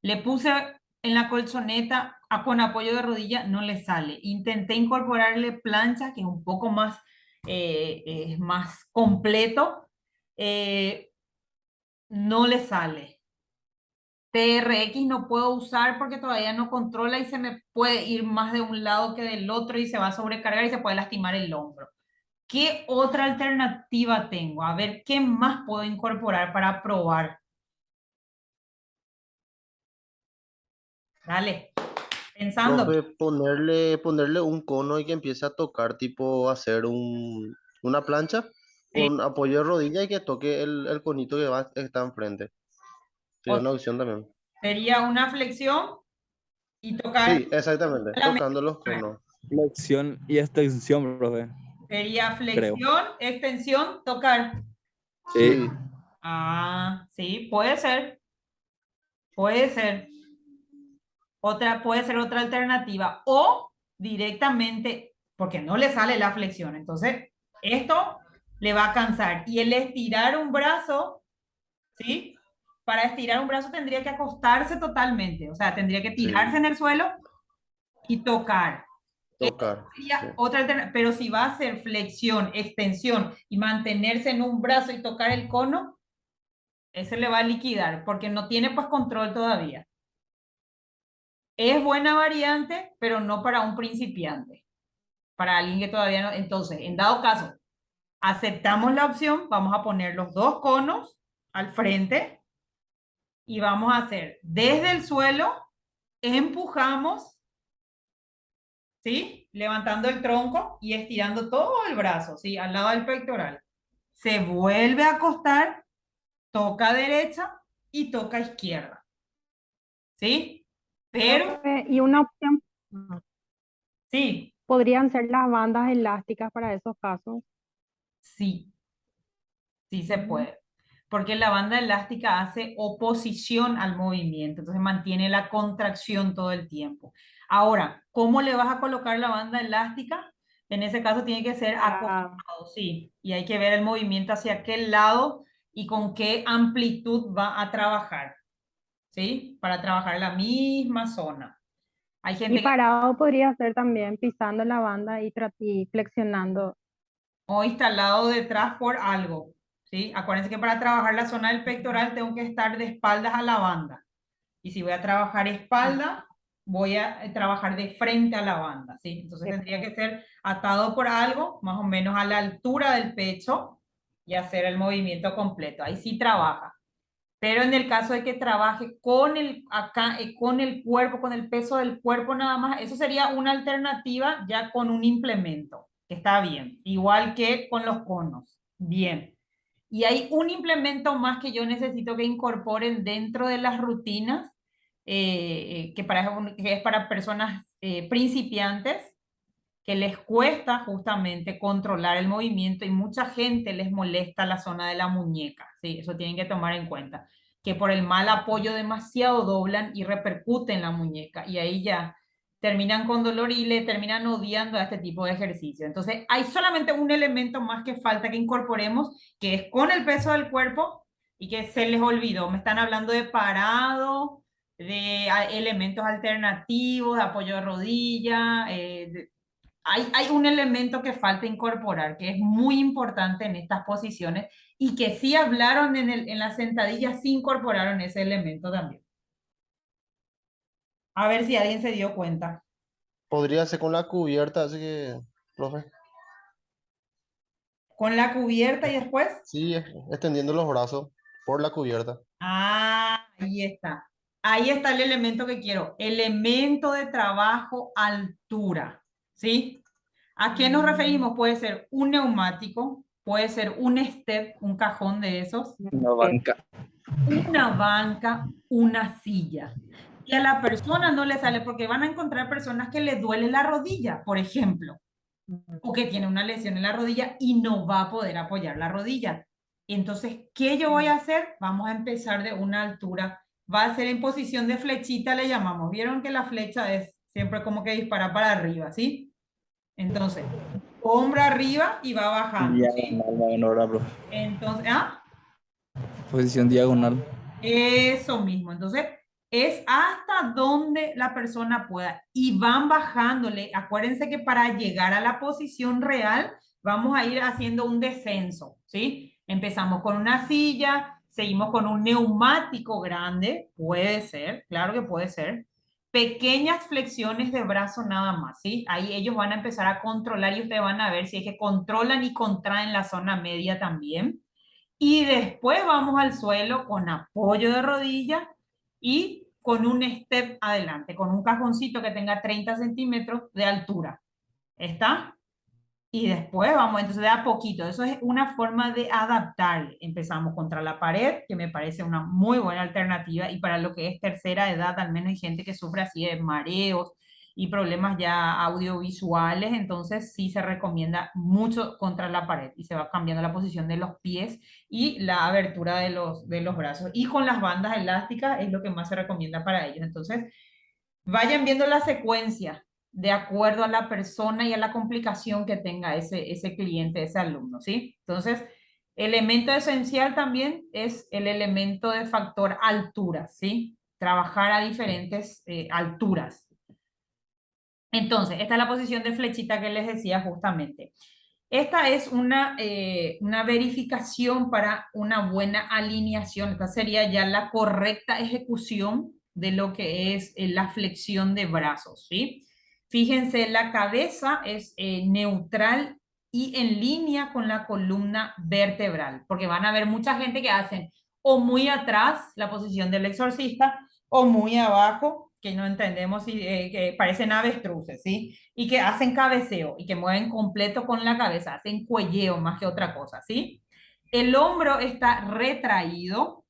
Le puse en la colchoneta con apoyo de rodilla, no le sale. Intenté incorporarle plancha, que es un poco más, es más completo, no le sale. TRX no puedo usar porque todavía no controla y se me puede ir más de un lado que del otro y se va a sobrecargar y se puede lastimar el hombro. ¿Qué otra alternativa tengo? A ver, ¿qué más puedo incorporar para probar? Dale, pensando. Profe, ponerle un cono y que empiece a tocar, tipo hacer una plancha Sí. con apoyo de rodilla y que toque el conito está enfrente. Sería O una opción también. sería una flexión y tocar Sí, exactamente, la tocando los mesa. conos. Flexión y extensión, profe, Sería creo. flexión, extensión, tocar. Sí. Sí, Ah, sí, puede ser. Puede ser. Puede ser otra alternativa. O directamente, porque no le sale la flexión. Entonces, esto le va a cansar. Y el estirar un brazo, ¿sí? Para estirar un brazo tendría que acostarse totalmente. O sea, tendría que tirarse sí, en el suelo y tocar. tocar. Sí. Sería otra alternativa. Pero si va a ser flexión, extensión y mantenerse en un brazo y tocar el cono, ese le va a liquidar porque no tiene pues control todavía. Es buena variante, pero no para un principiante, para alguien que todavía no. Entonces, en dado caso, aceptamos la opción, vamos a poner los dos conos al frente y vamos a hacer desde el suelo, empujamos ¿sí? Levantando el tronco y estirando todo el brazo, ¿sí? Al lado del pectoral. Se vuelve a acostar, toca derecha y toca izquierda, ¿sí? Pero, Y una opción sí, podrían ser las bandas elásticas para esos casos. sí, sí se puede. Porque la banda elástica hace oposición al movimiento, entonces mantiene la contracción todo el tiempo. Ahora, ¿cómo le vas a colocar la banda elástica? En ese caso tiene que ser acostado, sí, y hay que ver el movimiento hacia qué lado y con qué amplitud va a trabajar, ¿sí? Para trabajar la misma zona. Hay gente Y que parado podría ser también pisando la banda y flexionando. o instalado detrás por algo, ¿sí? Acuérdense que para trabajar la zona del pectoral tengo que estar de espaldas a la banda. Y si voy a trabajar espalda, voy a trabajar de frente a la banda, ¿sí? Entonces tendría que ser atado por algo, más o menos a la altura del pecho, y hacer el movimiento completo. Ahí sí trabaja. Pero en el caso de que trabaje con acá, con el cuerpo, con el peso del cuerpo nada más, eso sería una alternativa ya con un implemento, que está bien. Igual que con los conos. Bien. Y hay un implemento más que yo necesito que incorporen dentro de las rutinas, que es para personas principiantes, que les cuesta justamente controlar el movimiento y mucha gente les molesta la zona de la muñeca, ¿sí? Eso tienen que tomar en cuenta, que por el mal apoyo demasiado doblan y repercute en la muñeca y ahí ya terminan con dolor y le terminan odiando a este tipo de ejercicio. Entonces, hay solamente un elemento más que falta que incorporemos, que es con el peso del cuerpo y que se les olvidó. Me están hablando de parado, de elementos alternativos, de apoyo de rodilla, hay un elemento que falta incorporar, que es muy importante en estas posiciones y que sí hablaron en la sentadilla, sí incorporaron ese elemento también. A ver si alguien se dio cuenta. Podría ser con la cubierta, así que, profe. Con la cubierta y después. Sí, extendiendo los brazos por la cubierta. Ah, ahí está. Ahí está el elemento que quiero. Elemento de trabajo, altura. ¿Sí? ¿A qué nos referimos? Puede ser un neumático, puede ser un step, un cajón de esos, Una banca. una banca, una silla. Y a la persona no le sale porque van a encontrar personas que les duele la rodilla, por ejemplo, o que tiene una lesión en la rodilla y no va a poder apoyar la rodilla. Entonces, ¿qué yo voy a hacer? Vamos a empezar de una altura. Va a ser en posición de flechita, le llamamos. Vieron que la flecha es siempre como que dispara para arriba, ¿sí? Entonces, hombro arriba y va bajando, ¿sí? Diagonal, más o menos, ¿verdad, profe? Entonces, ¿ah? Posición diagonal. Eso mismo. Entonces, es hasta donde la persona pueda. Y van bajándole. Acuérdense que para llegar a la posición real, vamos a ir haciendo un descenso, ¿sí? Empezamos con una silla, seguimos con un neumático grande, puede ser, claro que puede ser. Pequeñas flexiones de brazo nada más, ¿sí? Ahí ellos van a empezar a controlar y ustedes van a ver si es que controlan y contraen la zona media también. Y después vamos al suelo con apoyo de rodilla y con un step adelante, con un cajoncito que tenga 30 centímetros de altura. ¿Está? Y después vamos, entonces de a poquito. Eso es una forma de adaptar. Empezamos contra la pared, que me parece una muy buena alternativa. Y para lo que es tercera edad, al menos hay gente que sufre así de mareos y problemas ya audiovisuales. Entonces sí se recomienda mucho contra la pared. Y se va cambiando la posición de los pies y la abertura de los brazos. Y con las bandas elásticas es lo que más se recomienda para ellos. Entonces, vayan viendo la secuencia de acuerdo a la persona y a la complicación que tenga ese cliente, ese alumno, ¿sí? Entonces, elemento esencial también es el elemento de factor altura, ¿sí? Trabajar a diferentes alturas. Entonces, esta es la posición de flechita que les decía justamente. Esta es una verificación para una buena alineación. Esta sería ya la correcta ejecución de lo que es la flexión de brazos, ¿sí? Fíjense, la cabeza es neutral y en línea con la columna vertebral, porque van a ver mucha gente que hacen o muy atrás, la posición del exorcista, o muy abajo, que no entendemos, que parecen avestruces, ¿sí? Y que hacen cabeceo y que mueven completo con la cabeza, hacen cuelleo más que otra cosa, ¿sí? El hombro está retraído,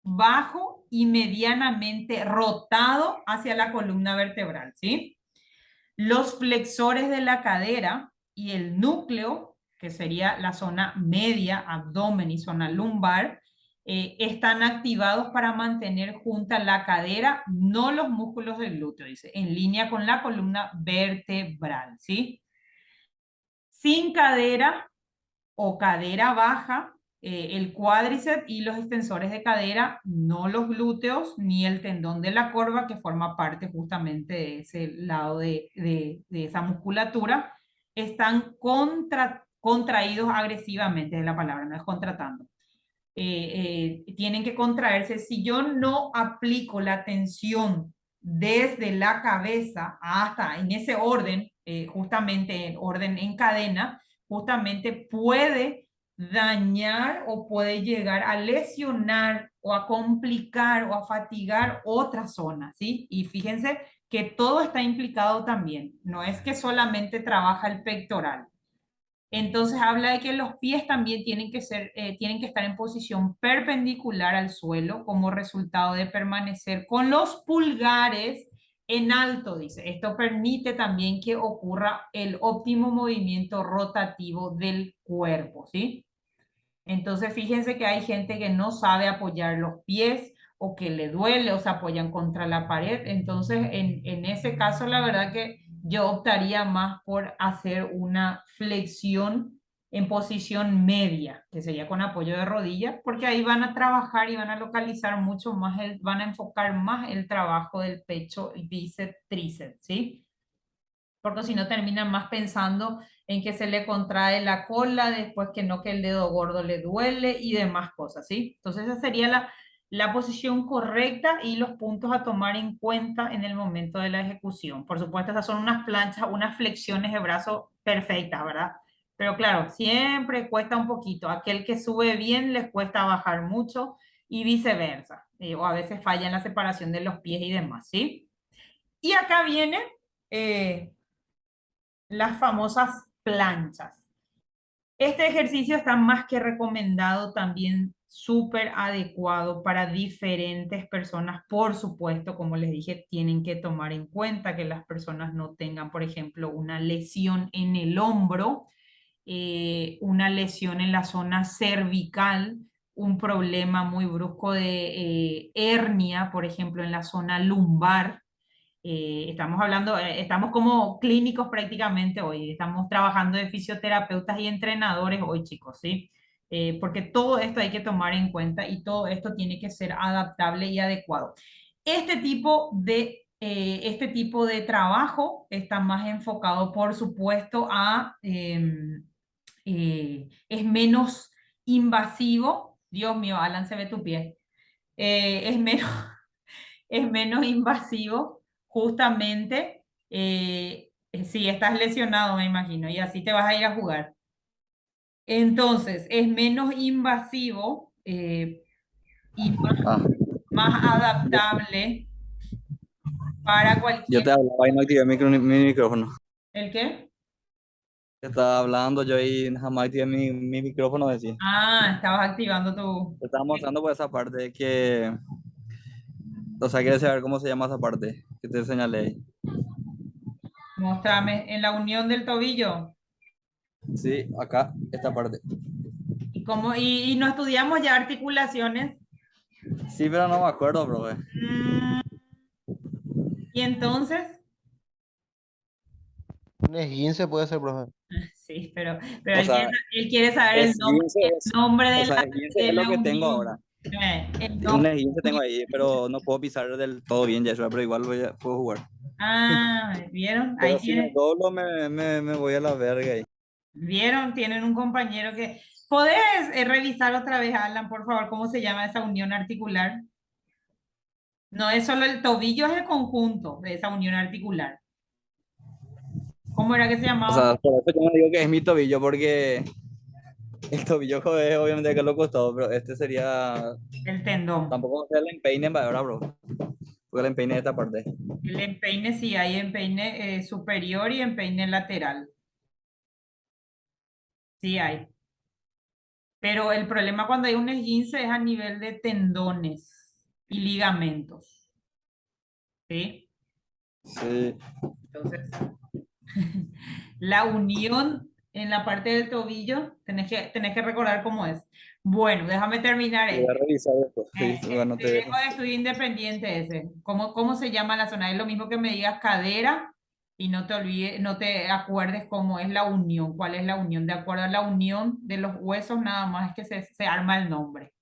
bajo y medianamente rotado hacia la columna vertebral, ¿sí? Los flexores de la cadera y el núcleo, que sería la zona media, abdomen y zona lumbar, están activados para mantener junta la cadera, no los músculos del glúteo, dice, en línea con la columna vertebral, ¿sí? Sin cadera o cadera baja, el cuádriceps y los extensores de cadera, no los glúteos ni el tendón de la corva, que forma parte justamente de ese lado de esa musculatura, están contraídos agresivamente, es la palabra, no es contratando. Tienen que contraerse. Si yo no aplico la tensión desde la cabeza hasta en ese orden, justamente en orden en cadena, justamente puede dañar o puede llegar a lesionar o a complicar o a fatigar otra zona, ¿sí? Y fíjense que todo está implicado también, no es que solamente trabaja el pectoral. Entonces habla de que los pies también tienen que estar en posición perpendicular al suelo como resultado de permanecer con los pulgares en alto, dice. Esto permite también que ocurra el óptimo movimiento rotativo del cuerpo, ¿sí? Entonces, fíjense que hay gente que no sabe apoyar los pies o que le duele o se apoyan contra la pared. Entonces, en ese caso, la verdad que yo optaría más por hacer una flexión en posición media, que sería con apoyo de rodilla, porque ahí van a trabajar y van a localizar mucho más, van a enfocar más el trabajo del pecho, bíceps, tríceps, ¿sí? Porque si no terminan más pensando en que se le contrae la cola, después que no, que el dedo gordo le duele y demás cosas, ¿sí? Entonces esa sería la posición correcta y los puntos a tomar en cuenta en el momento de la ejecución. Por supuesto, esas son unas planchas, unas flexiones de brazo perfectas, ¿verdad? Pero claro, siempre cuesta un poquito. Aquel que sube bien les cuesta bajar mucho y viceversa. O a veces falla en la separación de los pies y demás, ¿sí? Y acá viene... las famosas planchas. Este ejercicio está más que recomendado, también súper adecuado para diferentes personas. Por supuesto, como les dije, tienen que tomar en cuenta que las personas no tengan, por ejemplo, una lesión en el hombro, una lesión en la zona cervical, un problema muy brusco de hernia, por ejemplo, en la zona lumbar. Estamos hablando, estamos como clínicos prácticamente hoy, estamos trabajando de fisioterapeutas y entrenadores hoy, chicos, ¿sí? Porque todo esto hay que tomar en cuenta y todo esto tiene que ser adaptable y adecuado. Este tipo de trabajo está más enfocado, por supuesto, es menos invasivo. Dios mío, Alan, se ve tu pie. Es menos, es menos invasivo, justamente, si estás lesionado, me imagino, y así te vas a ir a jugar. Entonces, es menos invasivo y más adaptable para Yo cualquier... te hablaba y no activé mi micrófono. ¿El qué? Te estaba hablando yo y jamás activé mi micrófono, decía. Ah, estabas activando tu... Te estaba mostrando por esa parte que, o sea, quieres saber cómo se llama esa parte que te señalé ahí. Mostrame, en la unión del tobillo. Sí, acá, esta parte. Y no estudiamos ya articulaciones. Sí, pero no me acuerdo, bro. Mm, y entonces... Un esguince puede ser, profe. Sí, pero O él sea, quiere saber el nombre, esguince el es, nombre o de sea, la, esguince de es lo la que tengo unión. ahora. El Un nombre. esguince tengo ahí, pero no puedo pisar del todo bien, ya pero igual puedo jugar. Ah, ¿vieron? Pero Ahí si me tienen, doblo, me voy a la verga ahí. ¿vieron? Tienen un compañero que... ¿Podés revisar otra vez, Alan, por favor, cómo se llama esa unión articular? No es solo el tobillo, es el conjunto de esa unión articular. ¿Cómo era que se O llamaba? sea, por eso yo no digo que es mi tobillo, porque el tobillo joder, obviamente que lo costó, pero este sería. El tendón. Tampoco se le empeinen, ¿verdad, bro? Porque el empeine es esta parte. El empeine sí hay empeine superior y empeine lateral. Sí hay. Pero el problema cuando hay un esguince es a nivel de tendones y ligamentos. ¿Sí? Sí. Entonces, la unión en la parte del tobillo, tenés que recordar cómo es. Bueno, déjame terminar Voy a este. revisar después. Sí, bueno, te dejo. Dejo de estudio independiente ese. ¿Cómo se llama la zona? Es lo mismo que me digas cadera y no te olvides, no te acuerdes cómo es la unión, cuál es la unión. De acuerdo a la unión de los huesos, nada más es que se arma el nombre.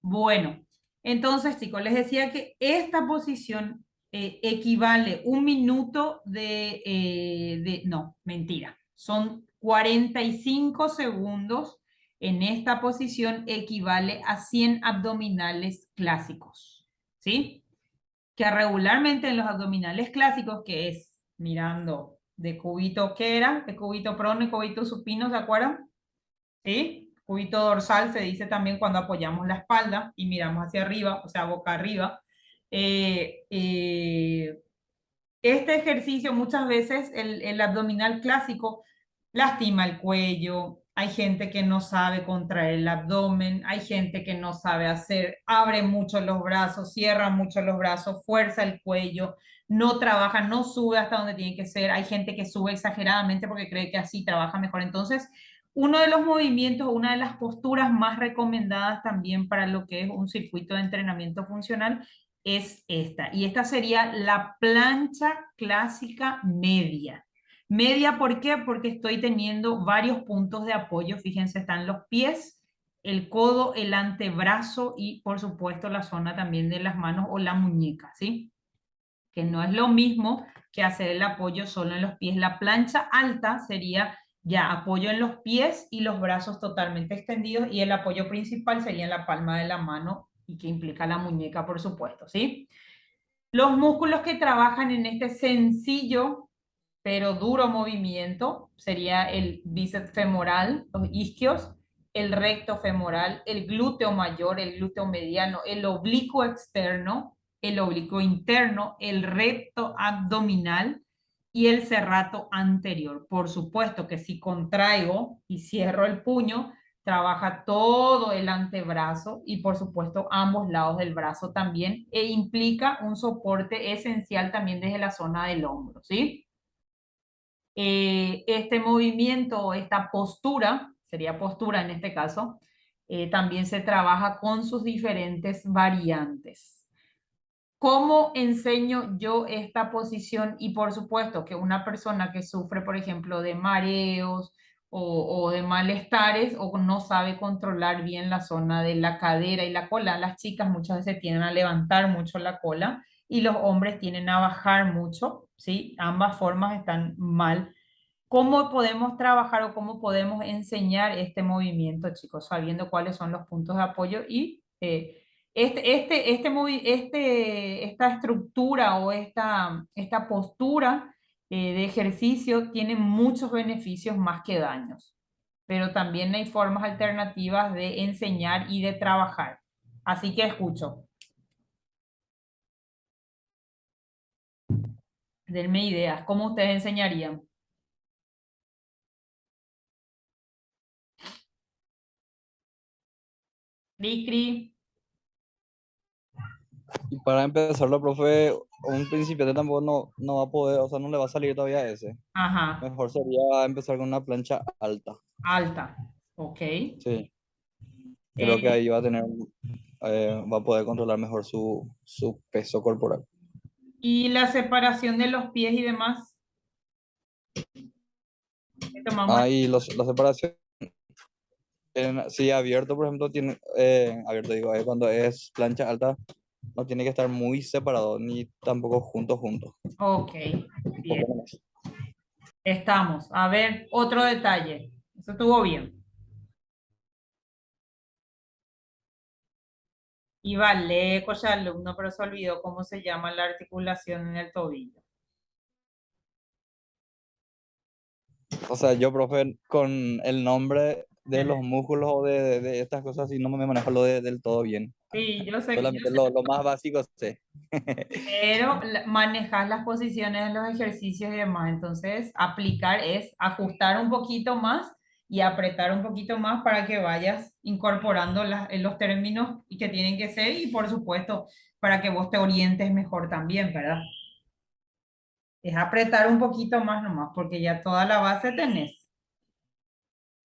Bueno, entonces, chicos, les decía que esta posición equivale 1 minuto no, mentira, son 45 segundos en esta posición equivale a 100 abdominales clásicos, ¿sí? Que regularmente en los abdominales clásicos, que es mirando de cúbito que era, de cúbito prono y cúbito supino, ¿se acuerdan? ¿Sí? Cúbito dorsal se dice también cuando apoyamos la espalda y miramos hacia arriba, o sea, boca arriba. Eh, eh, este ejercicio muchas veces, el abdominal clásico, lastima el cuello, hay gente que no sabe contraer el abdomen, hay gente que no sabe hacer, abre mucho los brazos, cierra mucho los brazos, fuerza el cuello, no trabaja, no sube hasta donde tiene que ser, hay gente que sube exageradamente porque cree que así trabaja mejor. Entonces, uno de los movimientos, una de las posturas más recomendadas también para lo que es un circuito de entrenamiento funcional es esta. Y esta sería la plancha clásica media. Media, ¿por qué? Porque estoy teniendo varios puntos de apoyo. Fíjense, están los pies, el codo, el antebrazo y, por supuesto, la zona también de las manos o la muñeca, ¿sí? Que no es lo mismo que hacer el apoyo solo en los pies. La plancha alta sería ya apoyo en los pies y los brazos totalmente extendidos y el apoyo principal sería en la palma de la mano y que implica la muñeca, por supuesto, ¿sí? Los músculos que trabajan en este sencillo pero duro movimiento sería el bíceps femoral, los isquios, el recto femoral, el glúteo mayor, el glúteo mediano, el oblicuo externo, el oblicuo interno, el recto abdominal y el serrato anterior. Por supuesto que si contraigo y cierro el puño, trabaja todo el antebrazo y por supuesto ambos lados del brazo también e implica un soporte esencial también desde la zona del hombro, ¿sí? Este movimiento, esta postura, sería postura en este caso, también se trabaja con sus diferentes variantes. ¿Cómo enseño yo esta posición? Y por supuesto que una persona que sufre, por ejemplo, de mareos o de malestares o no sabe controlar bien la zona de la cadera y la cola, las chicas muchas veces tienden a levantar mucho la cola y los hombres tienden a bajar mucho, ¿sí? Ambas formas están mal. ¿Cómo podemos trabajar o cómo podemos enseñar este movimiento, chicos, sabiendo cuáles son los puntos de apoyo y esta estructura o esta postura de ejercicio tiene muchos beneficios más que daños, pero también hay formas alternativas de enseñar y de trabajar. Así que escucho. Denme ideas. ¿Cómo ustedes enseñarían? Cri, cri. Y para empezarlo, profe, un principiante tampoco no va a poder, o sea, no le va a salir todavía ese. Ajá, Mejor sería empezar con una plancha alta. alta. Ok. Sí, creo que ahí va a tener, va a poder controlar mejor su peso corporal. Y la separación de los pies y demás. Tomamos Y la separación, si abierto, por ejemplo, tiene, abierto digo, cuando es plancha alta, no tiene que estar muy separado, ni tampoco juntos. Ok, Un bien. poco más. Estamos. A ver, otro detalle. Eso estuvo bien. Iba lejos el alumno, pero se olvidó cómo se llama la articulación en el tobillo. O sea, yo, profe, con el nombre de los músculos o de estas cosas, y no me manejo del todo bien. Sí, yo Solamente sé, lo más básico sé. pero manejar las posiciones de los ejercicios y demás. Entonces, aplicar es ajustar un poquito más y apretar un poquito más para que vayas incorporando los términos y que tienen que ser y por supuesto para que vos te orientes mejor también, ¿verdad? Es apretar un poquito más nomás porque ya toda la base tenés.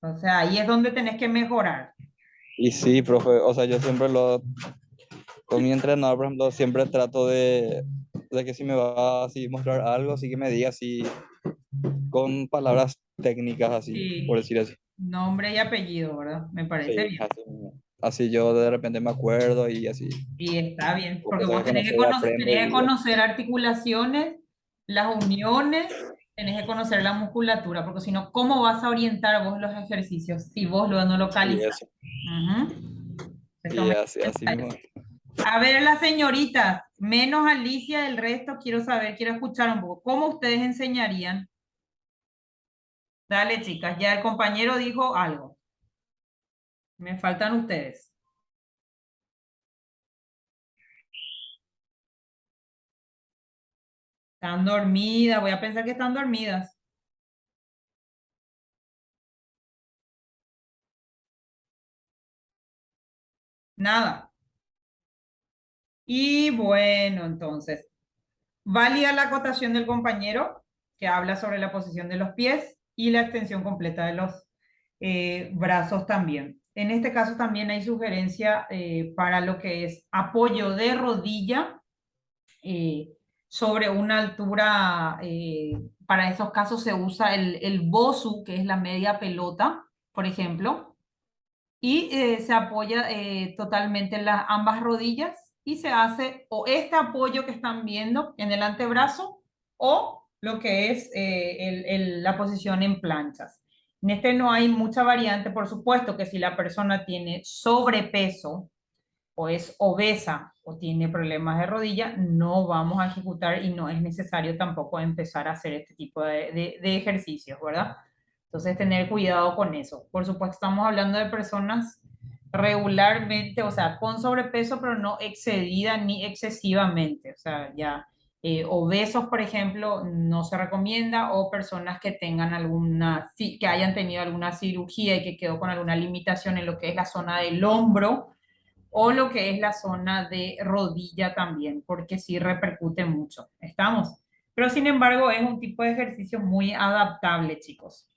O sea, ahí es donde tenés que mejorar. Y sí, profe, o sea, yo siempre con mi entrenador, por ejemplo, siempre trato de que si me va a así mostrar algo, así que me diga así, con palabras técnicas, así, por Sí, decir así. nombre y apellido, ¿verdad? Me parece Sí, bien. así mismo. Así yo de repente me acuerdo y así. Y está bien, O porque cosas vos que no sé, aprendo tenés que y así. conocer articulaciones, las uniones, tenés que conocer la musculatura, porque si no, ¿cómo vas a orientar vos los ejercicios si vos no Y localizas? eso. Ujú. Se Y toma en así cuenta mismo. eso. A ver, las señoritas, menos Alicia del resto, quiero saber, quiero escuchar un poco. ¿Cómo ustedes enseñarían? Dale, chicas, ya el compañero dijo algo. Me faltan ustedes. Están dormidas, voy a pensar que están dormidas. Nada. Y bueno, entonces, válida la acotación del compañero que habla sobre la posición de los pies y la extensión completa de los brazos también. En este caso también hay sugerencia para lo que es apoyo de rodilla eh, sobre una altura, para esos casos se usa el BOSU, que es la media pelota, por ejemplo, y se apoya totalmente en las ambas rodillas y se hace o este apoyo que están viendo en el antebrazo o lo que es la posición en planchas. En este no hay mucha variante, por supuesto que si la persona tiene sobrepeso o es obesa o tiene problemas de rodilla, no vamos a ejecutar y no es necesario tampoco empezar a hacer este tipo de ejercicios, ¿verdad? Entonces, tener cuidado con eso. Por supuesto, estamos hablando de personas regularmente, o sea, con sobrepeso, pero no excedida ni excesivamente. O sea, ya obesos, por ejemplo, no se recomienda, o personas que tengan que hayan tenido alguna cirugía y que quedó con alguna limitación en lo que es la zona del hombro o lo que es la zona de rodilla también, porque sí repercute mucho. ¿Estamos? Pero sin embargo, es un tipo de ejercicio muy adaptable, chicos.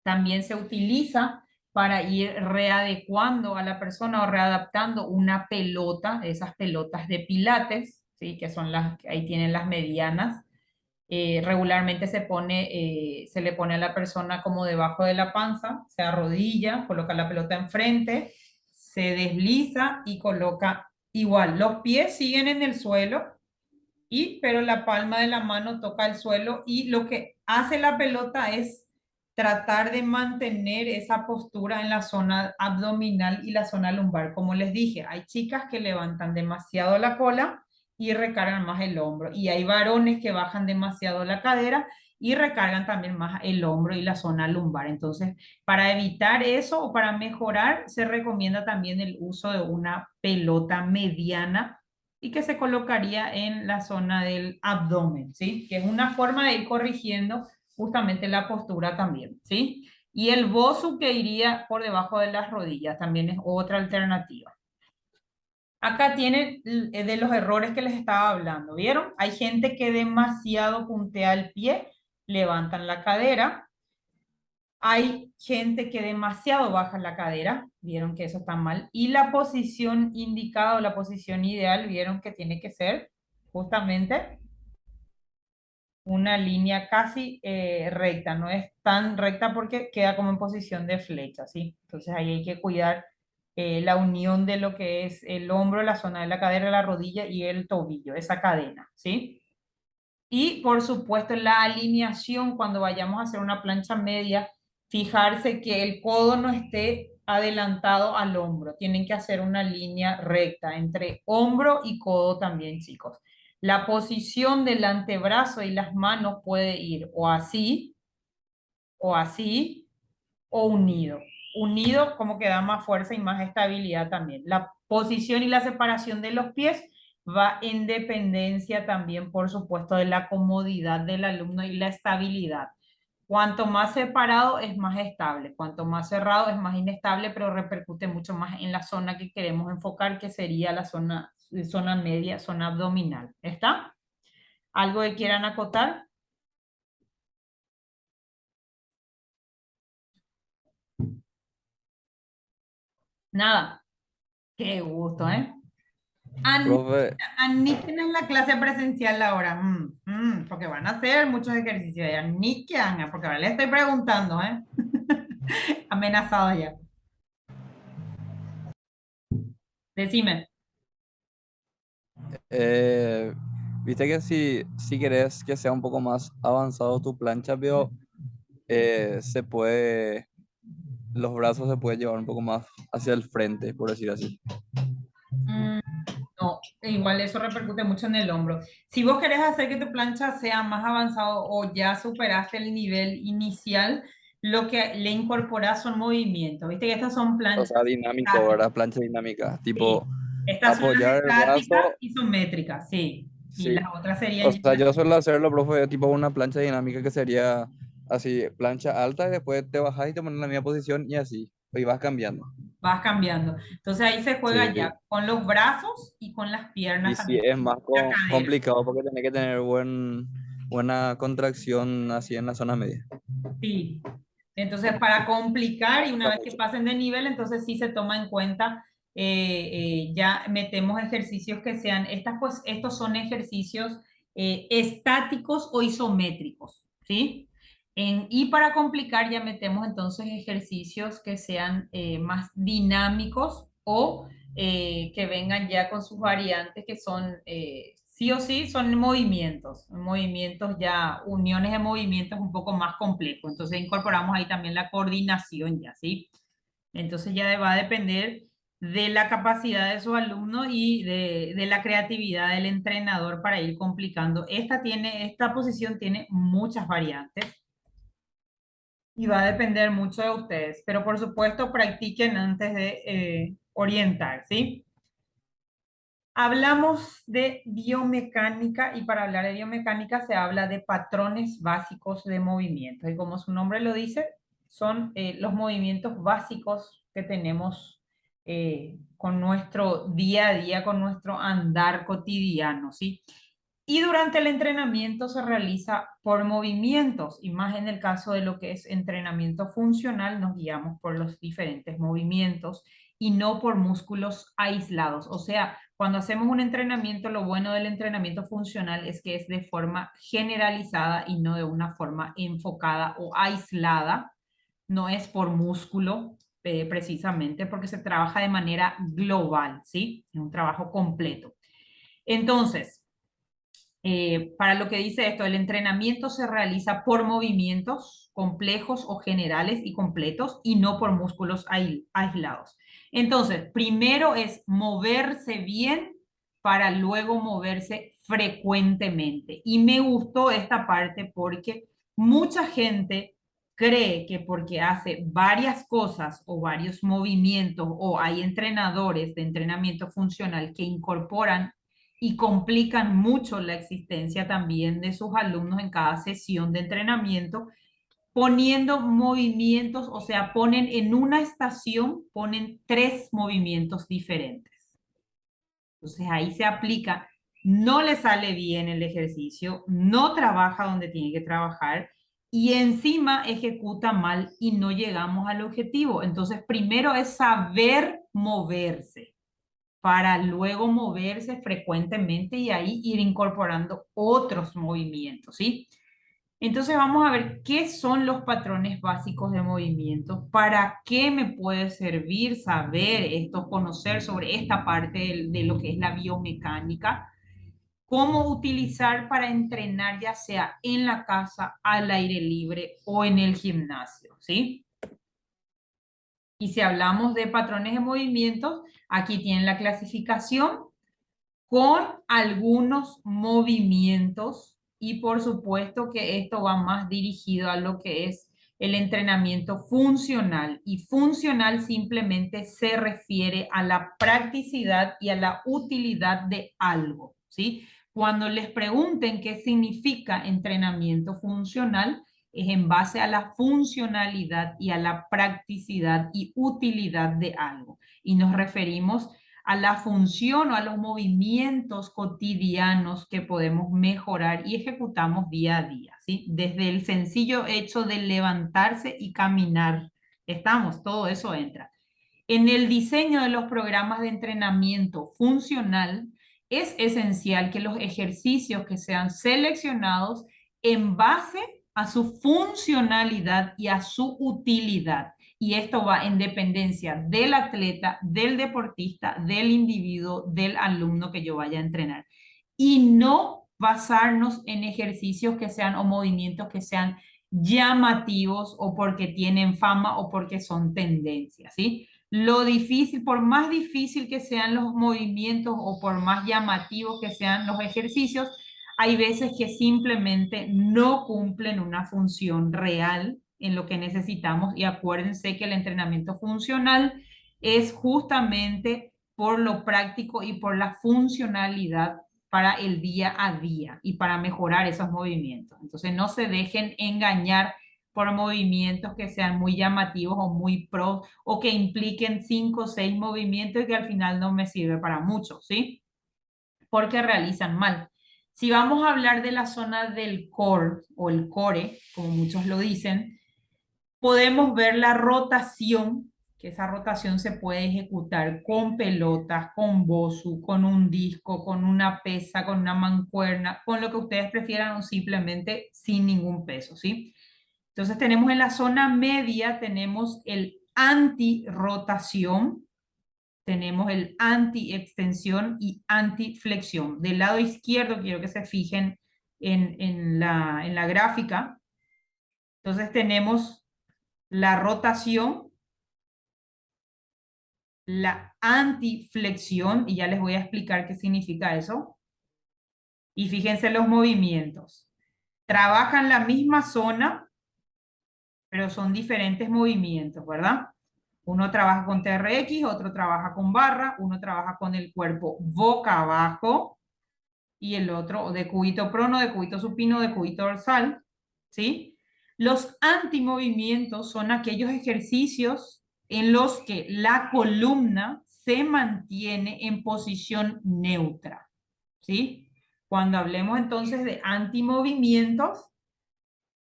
También se utiliza para ir readecuando a la persona o readaptando una pelota, esas pelotas de pilates, ¿sí? Que son las que ahí tienen las medianas. Regularmente se le pone a la persona como debajo de la panza, se arrodilla, coloca la pelota enfrente, se desliza y coloca igual. Los pies siguen en el suelo, pero la palma de la mano toca el suelo y lo que hace la pelota es tratar de mantener esa postura en la zona abdominal y la zona lumbar. Como les dije, hay chicas que levantan demasiado la cola y recargan más el hombro y hay varones que bajan demasiado la cadera y recargan también más el hombro y la zona lumbar. Entonces, para evitar eso o para mejorar, se recomienda también el uso de una pelota mediana y que se colocaría en la zona del abdomen, ¿sí? Que es una forma de ir corrigiendo justamente la postura también, ¿sí? Y el bosu que iría por debajo de las rodillas también es otra alternativa. Acá tienen de los errores que les estaba hablando, ¿vieron? Hay gente que demasiado puntea el pie, levantan la cadera. Hay gente que demasiado baja la cadera, vieron que eso está mal. Y la posición indicada o la posición ideal, vieron que tiene que ser justamente una línea casi recta, no es tan recta porque queda como en posición de flecha, ¿sí? Entonces ahí hay que cuidar la unión de lo que es el hombro, la zona de la cadera, la rodilla y el tobillo, esa cadena, ¿sí? Y por supuesto la alineación cuando vayamos a hacer una plancha media, fijarse que el codo no esté adelantado al hombro. Tienen que hacer una línea recta entre hombro y codo también, chicos. La posición del antebrazo y las manos puede ir o así, o así, o unido. unido como que da más fuerza y más estabilidad también. La posición y la separación de los pies va en dependencia también, por supuesto, de la comodidad del alumno y la estabilidad. Cuanto más separado es más estable, cuanto más cerrado es más inestable, pero repercute mucho más en la zona que queremos enfocar, que sería la zona media, zona abdominal. ¿Está? ¿Algo que quieran acotar? Nada. Qué gusto, ¿eh? Profe, Aniquen en la clase presencial ahora, porque van a hacer muchos ejercicios. Aniquen, porque ahora le estoy preguntando, ¿eh? Amenazado ya. Decime. eh, viste que si querés que sea un poco más avanzado tu plancha, pero se puede, los brazos se puede llevar un poco más hacia el frente, por decir así. Mm, no, igual eso repercute mucho en el hombro. Si vos querés hacer que tu plancha sea más avanzado o ya superaste el nivel inicial, lo que le incorporas son movimientos. Viste que estas son O planchas sea, dinámico, estáticas. ¿verdad? Plancha dinámica, Sí. tipo Estas son las apoyar el estáticas brazo, y son métricas, sí. Y sí. las otras serían O ya sea, las yo suelo hacerlo, profe, tipo una plancha dinámica que sería así, plancha alta y después te bajas y te pones en la misma posición y así, y vas cambiando. vas cambiando. Entonces ahí se juega Sí, ya con los brazos y con las y piernas sí también, es más la cadera. complicado porque tenés que tener buena contracción así en la zona media. Sí. Entonces para complicar y una Gusta vez que mucho. pasen de nivel, entonces sí se toma en cuenta, ya metemos ejercicios que sean, pues estos son ejercicios estáticos o isométricos, ¿sí? Y para complicar ya metemos entonces ejercicios que sean más dinámicos o que vengan ya con sus variantes que son, sí o sí, son movimientos ya, uniones de movimientos un poco más complejos. Entonces incorporamos ahí también la coordinación ya, ¿sí? Entonces ya va a depender de la capacidad de su alumno y de la creatividad del entrenador para ir complicando. Esta posición tiene muchas variantes y va a depender mucho de ustedes, pero por supuesto practiquen antes de orientar, ¿sí? Hablamos de biomecánica y para hablar de biomecánica se habla de patrones básicos de movimiento y como su nombre lo dice, son los movimientos básicos que tenemos con nuestro día a día, con nuestro andar cotidiano, ¿sí? Y durante el entrenamiento se realiza por movimientos y más en el caso de lo que es entrenamiento funcional, nos guiamos por los diferentes movimientos y no por músculos aislados. O sea, cuando hacemos un entrenamiento, lo bueno del entrenamiento funcional es que es de forma generalizada y no de una forma enfocada o aislada. No es por músculo, precisamente porque se trabaja de manera global, ¿sí? Es un trabajo completo. Entonces, para lo que dice esto, el entrenamiento se realiza por movimientos complejos o generales y completos y no por músculos aislados. Entonces, primero es moverse bien para luego moverse frecuentemente. Y me gustó esta parte porque mucha gente cree que porque hace varias cosas o varios movimientos o hay entrenadores de entrenamiento funcional que incorporan y complican mucho la existencia también de sus alumnos en cada sesión de entrenamiento, poniendo movimientos, o sea, ponen en una estación, ponen 3 movimientos diferentes. Entonces ahí se aplica, no le sale bien el ejercicio, no trabaja donde tiene que trabajar y encima ejecuta mal y no llegamos al objetivo. Entonces primero es saber moverse para luego moverse frecuentemente y ahí ir incorporando otros movimientos, ¿sí? Entonces vamos a ver qué son los patrones básicos de movimiento, para qué me puede servir saber esto, conocer sobre esta parte de lo que es la biomecánica, cómo utilizar para entrenar ya sea en la casa, al aire libre o en el gimnasio, ¿sí? Y si hablamos de patrones de movimientos, aquí tienen la clasificación con algunos movimientos y por supuesto que esto va más dirigido a lo que es el entrenamiento funcional. Y funcional simplemente se refiere a la practicidad y a la utilidad de algo, ¿sí? Cuando les pregunten qué significa entrenamiento funcional, es en base a la funcionalidad y a la practicidad y utilidad de algo. Y nos referimos a la función o a los movimientos cotidianos que podemos mejorar y ejecutamos día a día, ¿sí? Desde el sencillo hecho de levantarse y caminar, todo eso entra. En el diseño de los programas de entrenamiento funcional, es esencial que los ejercicios que sean seleccionados en base a su funcionalidad y a su utilidad. Y esto va en dependencia del atleta, del deportista, del individuo, del alumno que yo vaya a entrenar. Y no basarnos en ejercicios que sean o movimientos que sean llamativos o porque tienen fama o porque son tendencias, ¿sí? Lo difícil, por más difícil que sean los movimientos o por más llamativos que sean los ejercicios, hay veces que simplemente no cumplen una función real en lo que necesitamos. Y acuérdense que el entrenamiento funcional es justamente por lo práctico y por la funcionalidad para el día a día y para mejorar esos movimientos. Entonces no se dejen engañar por movimientos que sean muy llamativos o muy pro o que impliquen 5 o 6 movimientos y que al final no me sirve para mucho, ¿sí? Porque realizan mal. Si vamos a hablar de la zona del core o el core, como muchos lo dicen, podemos ver la rotación, que esa rotación se puede ejecutar con pelotas, con bosu, con un disco, con una pesa, con una mancuerna, con lo que ustedes prefieran o simplemente sin ningún peso, ¿sí? Entonces tenemos en la zona media, tenemos el anti-rotación, tenemos el anti-extensión y anti-flexión. Del lado izquierdo quiero que se fijen en la gráfica. Entonces tenemos la rotación, la antiflexión, y ya les voy a explicar qué significa eso. Y fíjense los movimientos. Trabajan la misma zona, pero son diferentes movimientos, ¿verdad? Uno trabaja con TRX, otro trabaja con barra, uno trabaja con el cuerpo boca abajo y el otro de cúbito prono, de cúbito supino, de cúbito dorsal, ¿sí? Los antimovimientos son aquellos ejercicios en los que la columna se mantiene en posición neutra, ¿sí? Cuando hablemos entonces de antimovimientos,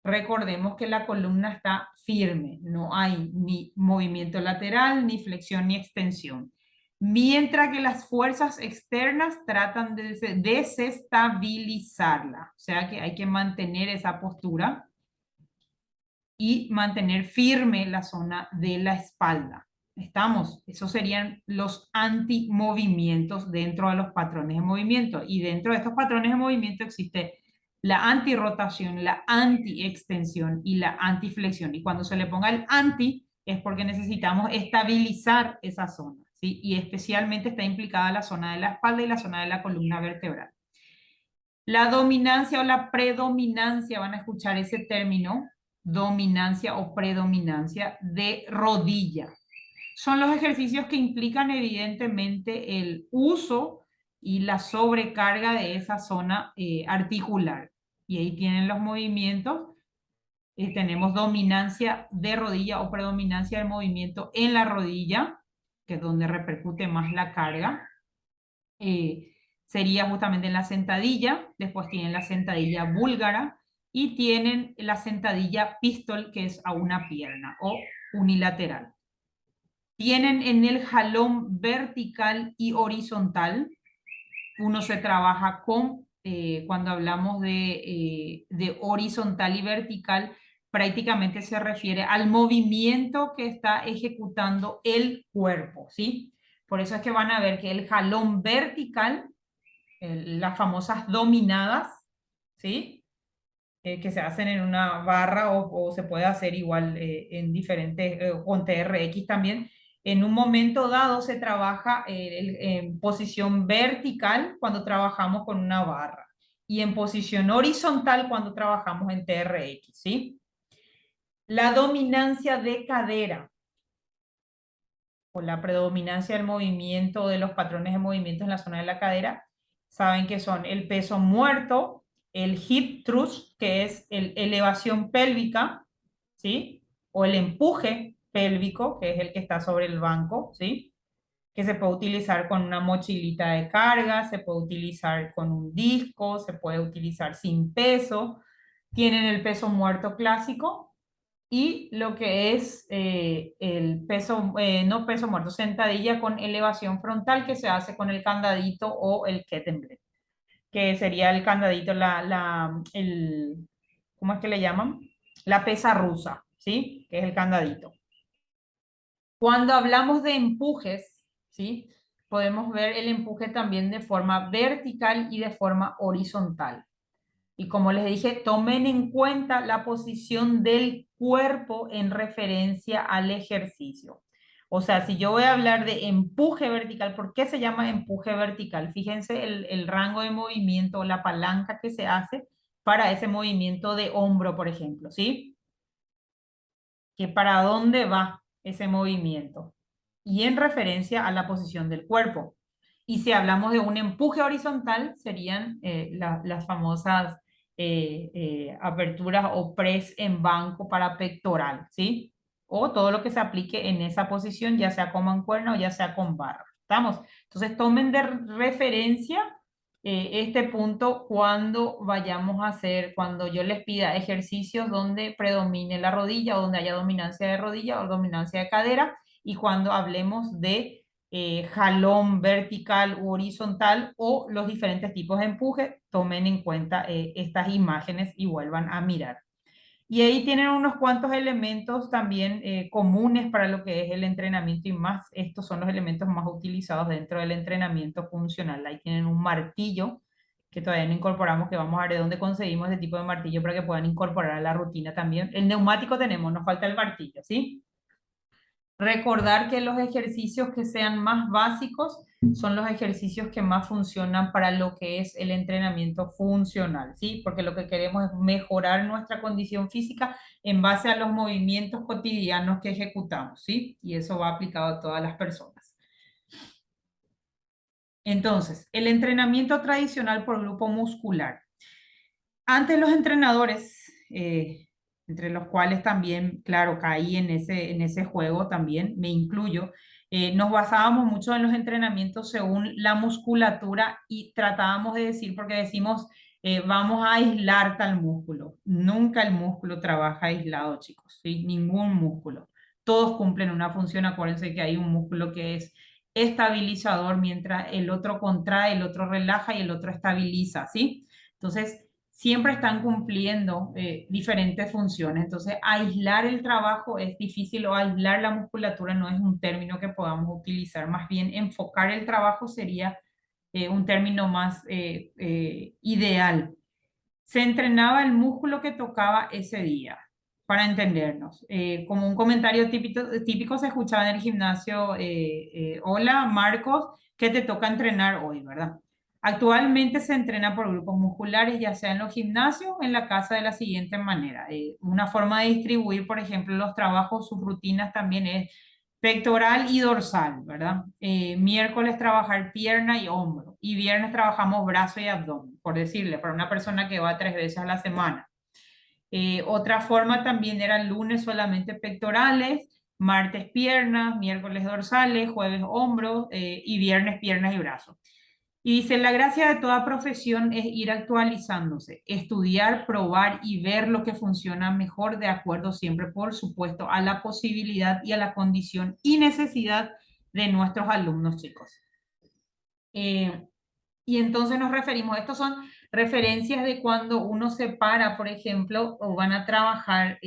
recordemos que la columna está firme, no hay ni movimiento lateral, ni flexión, ni extensión. Mientras que las fuerzas externas tratan de desestabilizarla. O sea que hay que mantener esa postura y mantener firme la zona de la espalda. ¿Estamos? Esos serían los antimovimientos dentro de los patrones de movimiento. Y dentro de estos patrones de movimiento existe la antirrotación, la antiextensión y la antiflexión. Y cuando se le ponga el anti es porque necesitamos estabilizar esa zona, ¿sí? Y especialmente está implicada la zona de la espalda y la zona de la columna vertebral. La dominancia o la predominancia, van a escuchar ese término, dominancia o predominancia de rodilla. Son los ejercicios que implican evidentemente el uso y la sobrecarga de esa zona articular. Y ahí tienen los movimientos. Tenemos dominancia de rodilla o predominancia del movimiento en la rodilla, que es donde repercute más la carga. Sería justamente en la sentadilla. Después tienen la sentadilla búlgara y tienen la sentadilla pistol, que es a una pierna o unilateral. Tienen en el jalón vertical y horizontal. Uno se trabaja con, cuando hablamos de horizontal y vertical, prácticamente se refiere al movimiento que está ejecutando el cuerpo, ¿sí? Por eso es que van a ver que el jalón vertical, las famosas dominadas, ¿sí? Que se hacen en una barra o se puede hacer igual en diferentes, con TRX también. En un momento dado se trabaja en posición vertical cuando trabajamos con una barra y en posición horizontal cuando trabajamos en TRX, ¿sí? La dominancia de cadera o la predominancia del movimiento, de los patrones de movimiento en la zona de la cadera, saben que son el peso muerto, el hip thrust, que es el elevación pélvica, ¿sí? O el empuje pélvico, que es el que está sobre el banco, ¿sí? Que se puede utilizar con una mochilita de carga, se puede utilizar con un disco, se puede utilizar sin peso. Tienen el peso muerto clásico y lo que es el peso, no peso muerto, sentadilla con elevación frontal que se hace con el candadito o el kettlebell, que sería el candadito, ¿cómo es que le llaman? La pesa rusa, ¿sí? Que es el candadito. Cuando hablamos de empujes, ¿sí? Podemos ver el empuje también de forma vertical y de forma horizontal. Y como les dije, tomen en cuenta la posición del cuerpo en referencia al ejercicio. O sea, si yo voy a hablar de empuje vertical, ¿por qué se llama empuje vertical? Fíjense el rango de movimiento, la palanca que se hace para ese movimiento de hombro, por ejemplo, ¿sí? Que para dónde va ese movimiento. Y en referencia a la posición del cuerpo. Y si hablamos de un empuje horizontal, serían las famosas aperturas o press en banco para pectoral, ¿sí? O todo lo que se aplique en esa posición, ya sea con mancuerna o ya sea con barra. ¿Estamos? Entonces tomen de referencia este punto cuando vayamos a hacer, cuando yo les pida ejercicios donde predomine la rodilla o donde haya dominancia de rodilla o dominancia de cadera, y cuando hablemos de jalón vertical u horizontal o los diferentes tipos de empuje, tomen en cuenta estas imágenes y vuelvan a mirar. Y ahí tienen unos cuantos elementos también comunes para lo que es el entrenamiento y más. Estos son los elementos más utilizados dentro del entrenamiento funcional. Ahí tienen un martillo que todavía no incorporamos, que vamos a ver de dónde conseguimos este tipo de martillo para que puedan incorporar a la rutina también. El neumático tenemos, nos falta el martillo, ¿sí? Recordar que los ejercicios que sean más básicos son los ejercicios que más funcionan para lo que es el entrenamiento funcional, ¿sí? Porque lo que queremos es mejorar nuestra condición física en base a los movimientos cotidianos que ejecutamos, ¿sí? Y eso va aplicado a todas las personas. Entonces, el entrenamiento tradicional por grupo muscular. Antes los entrenadores, entre los cuales también, claro, caí en ese juego también, me incluyo, nos basábamos mucho en los entrenamientos según la musculatura y tratábamos de decir, porque decimos, vamos a aislar tal músculo. Nunca el músculo trabaja aislado, chicos, ¿sí? Ningún músculo. Todos cumplen una función. Acuérdense que hay un músculo que es estabilizador, mientras el otro contrae, el otro relaja y el otro estabiliza, ¿sí? Entonces, siempre están cumpliendo diferentes funciones. Entonces, aislar el trabajo es difícil o aislar la musculatura no es un término que podamos utilizar. Más bien, enfocar el trabajo sería un término más ideal. Se entrenaba el músculo que tocaba ese día, para entendernos. Como un comentario típico se escuchaba en el gimnasio, hola Marcos, ¿qué te toca entrenar hoy, verdad? Actualmente se entrena por grupos musculares, ya sea en los gimnasios o en la casa de la siguiente manera. Una forma de distribuir, por ejemplo, los trabajos, sus rutinas también es pectoral y dorsal, ¿verdad? Miércoles trabajar pierna y hombro y viernes trabajamos brazo y abdomen, por decirle, para una persona que va 3 veces a la semana. Otra forma también era lunes solamente pectorales, martes piernas, miércoles dorsales, jueves hombros y viernes piernas y brazos. Y dice, la gracia de toda profesión es ir actualizándose, estudiar, probar y ver lo que funciona mejor de acuerdo siempre, por supuesto, a la posibilidad y a la condición y necesidad de nuestros alumnos, chicos. Y entonces nos referimos, estos son referencias de cuando uno se para, por ejemplo, o van a trabajar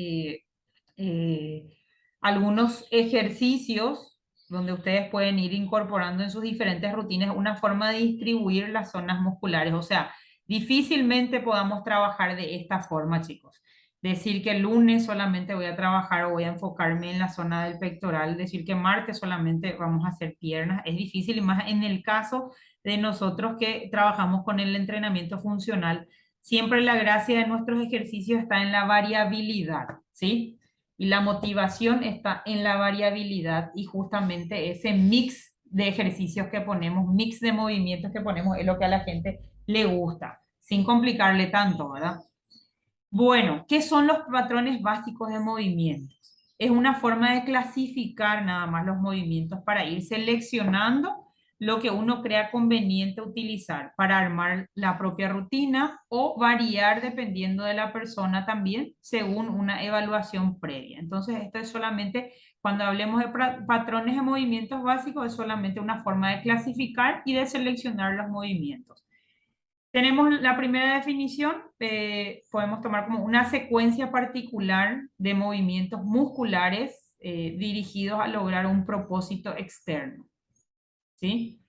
algunos ejercicios donde ustedes pueden ir incorporando en sus diferentes rutinas una forma de distribuir las zonas musculares. O sea, difícilmente podamos trabajar de esta forma, chicos. Decir que el lunes solamente voy a trabajar o voy a enfocarme en la zona del pectoral, decir que martes solamente vamos a hacer piernas, es difícil, y más en el caso de nosotros que trabajamos con el entrenamiento funcional. Siempre la gracia de nuestros ejercicios está en la variabilidad, ¿sí? Y la motivación está en la variabilidad y justamente ese mix de ejercicios que ponemos, mix de movimientos que ponemos es lo que a la gente le gusta, sin complicarle tanto, ¿verdad? Bueno, ¿qué son los patrones básicos de movimientos? Es una forma de clasificar nada más los movimientos para ir seleccionando lo que uno crea conveniente utilizar para armar la propia rutina o variar dependiendo de la persona también según una evaluación previa. Entonces, esto es solamente, cuando hablemos de patrones de movimientos básicos, es solamente una forma de clasificar y de seleccionar los movimientos. Tenemos la primera definición, podemos tomar como una secuencia particular de movimientos musculares dirigidos a lograr un propósito externo. ¿Sí?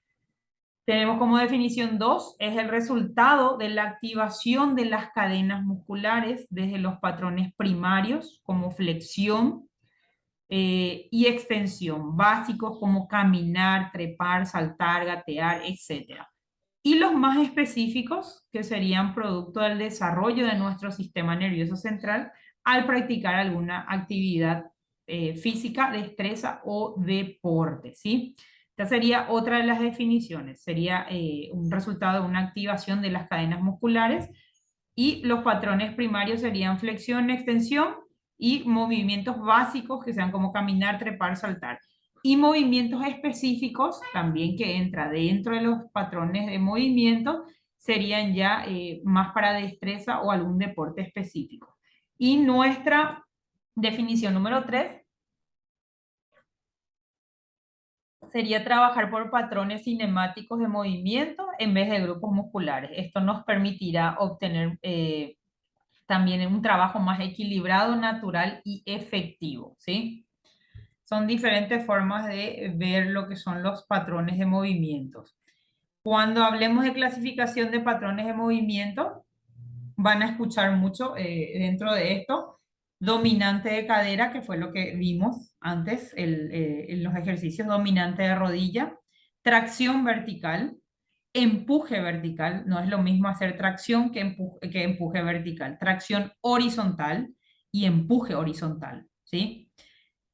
Tenemos como definición 2, es el resultado de la activación de las cadenas musculares desde los patrones primarios como flexión y extensión, básicos como caminar, trepar, saltar, gatear, etc. Y los más específicos, que serían producto del desarrollo de nuestro sistema nervioso central al practicar alguna actividad física, destreza o deporte, ¿sí? Esta sería otra de las definiciones, sería un resultado de una activación de las cadenas musculares y los patrones primarios serían flexión, extensión y movimientos básicos que sean como caminar, trepar, saltar. Y movimientos específicos, también que entra dentro de los patrones de movimiento, serían ya más para destreza o algún deporte específico. Y nuestra definición número 3 sería trabajar por patrones cinemáticos de movimiento en vez de grupos musculares. Esto nos permitirá obtener también un trabajo más equilibrado, natural y efectivo, ¿sí? Son diferentes formas de ver lo que son los patrones de movimientos. Cuando hablemos de clasificación de patrones de movimiento, van a escuchar mucho dentro de esto, dominante de cadera, que fue lo que vimos antes en los ejercicios, dominante de rodilla, tracción vertical, empuje vertical, no es lo mismo hacer tracción que empuje vertical, tracción horizontal y empuje horizontal, ¿sí?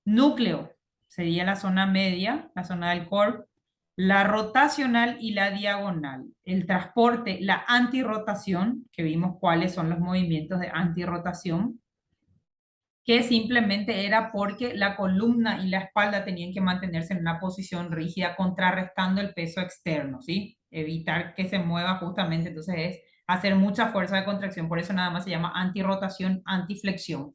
Núcleo sería la zona media, la zona del core, la rotacional y la diagonal. El transporte, la antirrotación, que vimos cuáles son los movimientos de antirrotación, que simplemente era porque la columna y la espalda tenían que mantenerse en una posición rígida, contrarrestando el peso externo, ¿sí? Evitar que se mueva justamente, entonces es hacer mucha fuerza de contracción, por eso nada más se llama antirrotación, antiflexión.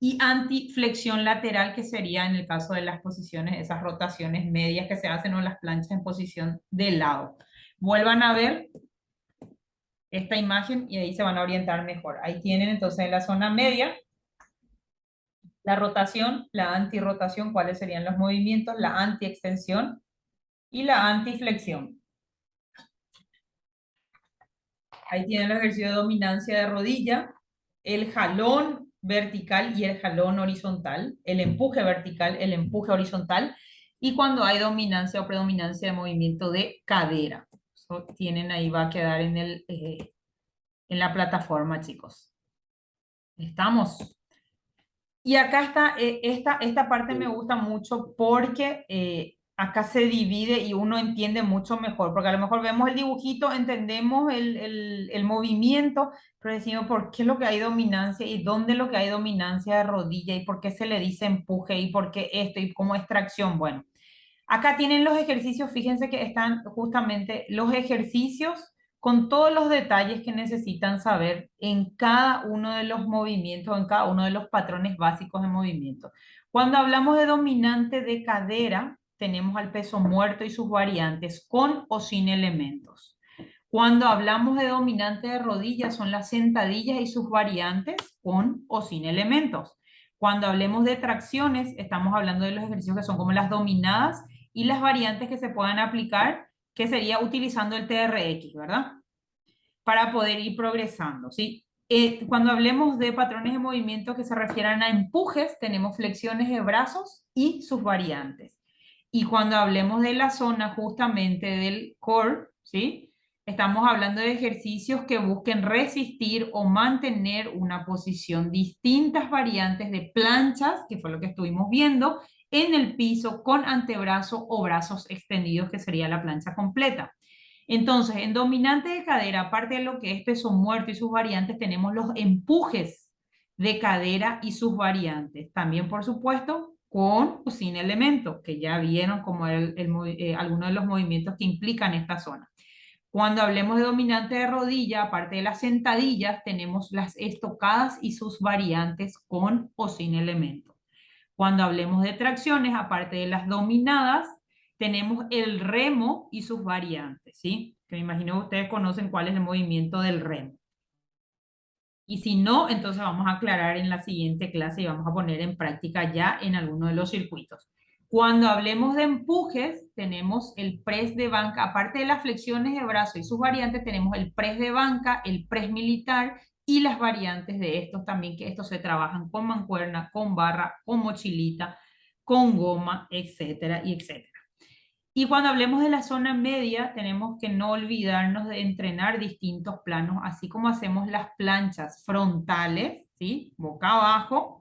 Y antiflexión lateral, que sería en el caso de las posiciones, esas rotaciones medias que se hacen o las planchas en posición de lado. Vuelvan a ver esta imagen y ahí se van a orientar mejor. Ahí tienen entonces la zona media, la rotación, la antirrotación, cuáles serían los movimientos, la antiextensión y la antiflexión. Ahí tienen el ejercicio de dominancia de rodilla, el jalón vertical y el jalón horizontal, el empuje vertical, el empuje horizontal, y cuando hay dominancia o predominancia de movimiento de cadera. Eso tienen ahí, va a quedar en la plataforma, chicos. ¿Estamos? Y acá está, esta parte me gusta mucho porque acá se divide y uno entiende mucho mejor, porque a lo mejor vemos el dibujito, entendemos el movimiento, pero decimos por qué es lo que hay dominancia y dónde es lo que hay dominancia de rodilla y por qué se le dice empuje y por qué esto y cómo es tracción. Bueno, acá tienen los ejercicios, fíjense que están justamente los ejercicios con todos los detalles que necesitan saber en cada uno de los movimientos, en cada uno de los patrones básicos de movimiento. Cuando hablamos de dominante de cadera, tenemos al peso muerto y sus variantes, con o sin elementos. Cuando hablamos de dominante de rodilla, son las sentadillas y sus variantes, con o sin elementos. Cuando hablemos de tracciones, estamos hablando de los ejercicios que son como las dominadas y las variantes que se puedan aplicar, que sería utilizando el TRX, ¿verdad? Para poder ir progresando, ¿sí? Cuando hablemos de patrones de movimiento que se refieran a empujes, tenemos flexiones de brazos y sus variantes. Y cuando hablemos de la zona justamente del core, ¿sí? Estamos hablando de ejercicios que busquen resistir o mantener una posición, distintas variantes de planchas, que fue lo que estuvimos viendo, en el piso con antebrazo o brazos extendidos, que sería la plancha completa. Entonces, en dominante de cadera, aparte de lo que es peso muerto y sus variantes, tenemos los empujes de cadera y sus variantes. También, por supuesto, con o sin elemento, que ya vieron como algunos de los movimientos que implican esta zona. Cuando hablemos de dominante de rodilla, aparte de las sentadillas, tenemos las estocadas y sus variantes con o sin elemento. Cuando hablemos de tracciones, aparte de las dominadas, tenemos el remo y sus variantes, ¿sí? Que me imagino que ustedes conocen cuál es el movimiento del remo. Y si no, entonces vamos a aclarar en la siguiente clase y vamos a poner en práctica ya en alguno de los circuitos. Cuando hablemos de empujes, tenemos el press de banca, aparte de las flexiones de brazo y sus variantes, tenemos el press de banca, el press militar y las variantes de estos también, que estos se trabajan con mancuerna, con barra, con mochilita, con goma, etcétera, y etcétera. Y cuando hablemos de la zona media, tenemos que no olvidarnos de entrenar distintos planos, así como hacemos las planchas frontales, ¿sí? Boca abajo.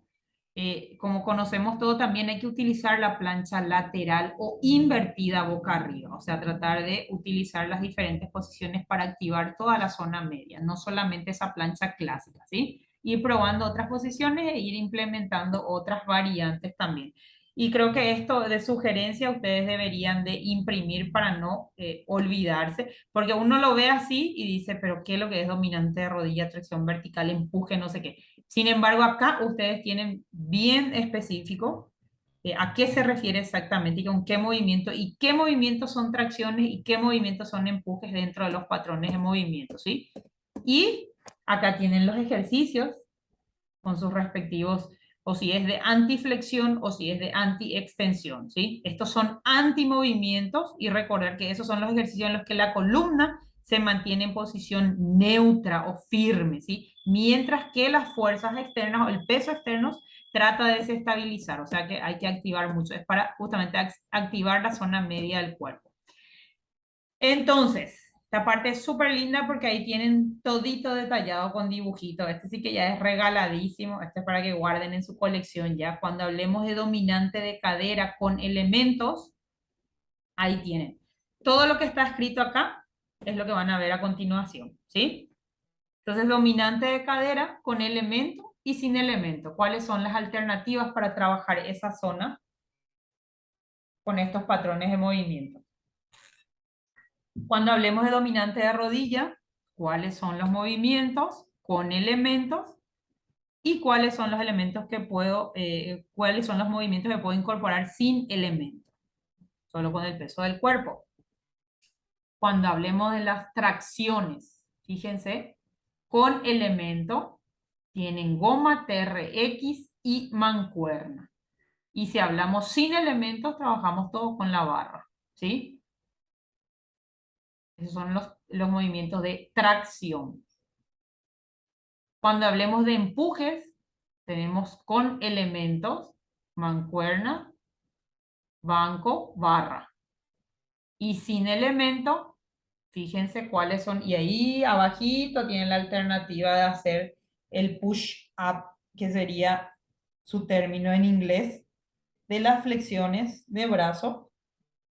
Como conocemos todo, también hay que utilizar la plancha lateral o invertida boca arriba, o sea, tratar de utilizar las diferentes posiciones para activar toda la zona media, no solamente esa plancha clásica, ¿sí? Ir probando otras posiciones e ir implementando otras variantes también. Y creo que esto de sugerencia ustedes deberían de imprimir para no olvidarse, porque uno lo ve así y dice, pero ¿qué es lo que es dominante de rodilla, tracción vertical, empuje, no sé qué? Sin embargo, acá ustedes tienen bien específico a qué se refiere exactamente y con qué movimiento, y qué movimientos son tracciones y qué movimientos son empujes dentro de los patrones de movimiento, ¿sí? Y acá tienen los ejercicios con sus respectivos, o si es de antiflexión o si es de anti-extensión, ¿sí? Estos son antimovimientos y recordar que esos son los ejercicios en los que la columna se mantiene en posición neutra o firme, ¿sí? Mientras que las fuerzas externas o el peso externo trata de desestabilizar, o sea que hay que activar mucho, es para justamente activar la zona media del cuerpo. Entonces, esta parte es súper linda porque ahí tienen todito detallado con dibujitos. Este sí que ya es regaladísimo. Este es para que guarden en su colección ya. Cuando hablemos de dominante de cadera con elementos, ahí tienen. Todo lo que está escrito acá es lo que van a ver a continuación, ¿sí? Entonces, dominante de cadera con elemento y sin elemento. ¿Cuáles son las alternativas para trabajar esa zona con estos patrones de movimiento? Cuando hablemos de dominante de rodilla, ¿cuáles son los movimientos con elementos? ¿Y cuáles son los elementos que puedo, cuáles son los movimientos que puedo incorporar sin elementos? Solo con el peso del cuerpo. Cuando hablemos de las tracciones, fíjense, con elemento, tienen goma, TRX y mancuerna. Y si hablamos sin elementos, trabajamos todos con la barra, ¿sí? Esos son los movimientos de tracción. Cuando hablemos de empujes, tenemos con elementos, mancuerna, banco, barra. Y sin elemento, fíjense cuáles son. Y ahí abajito tienen la alternativa de hacer el push-up, que sería su término en inglés, de las flexiones de brazo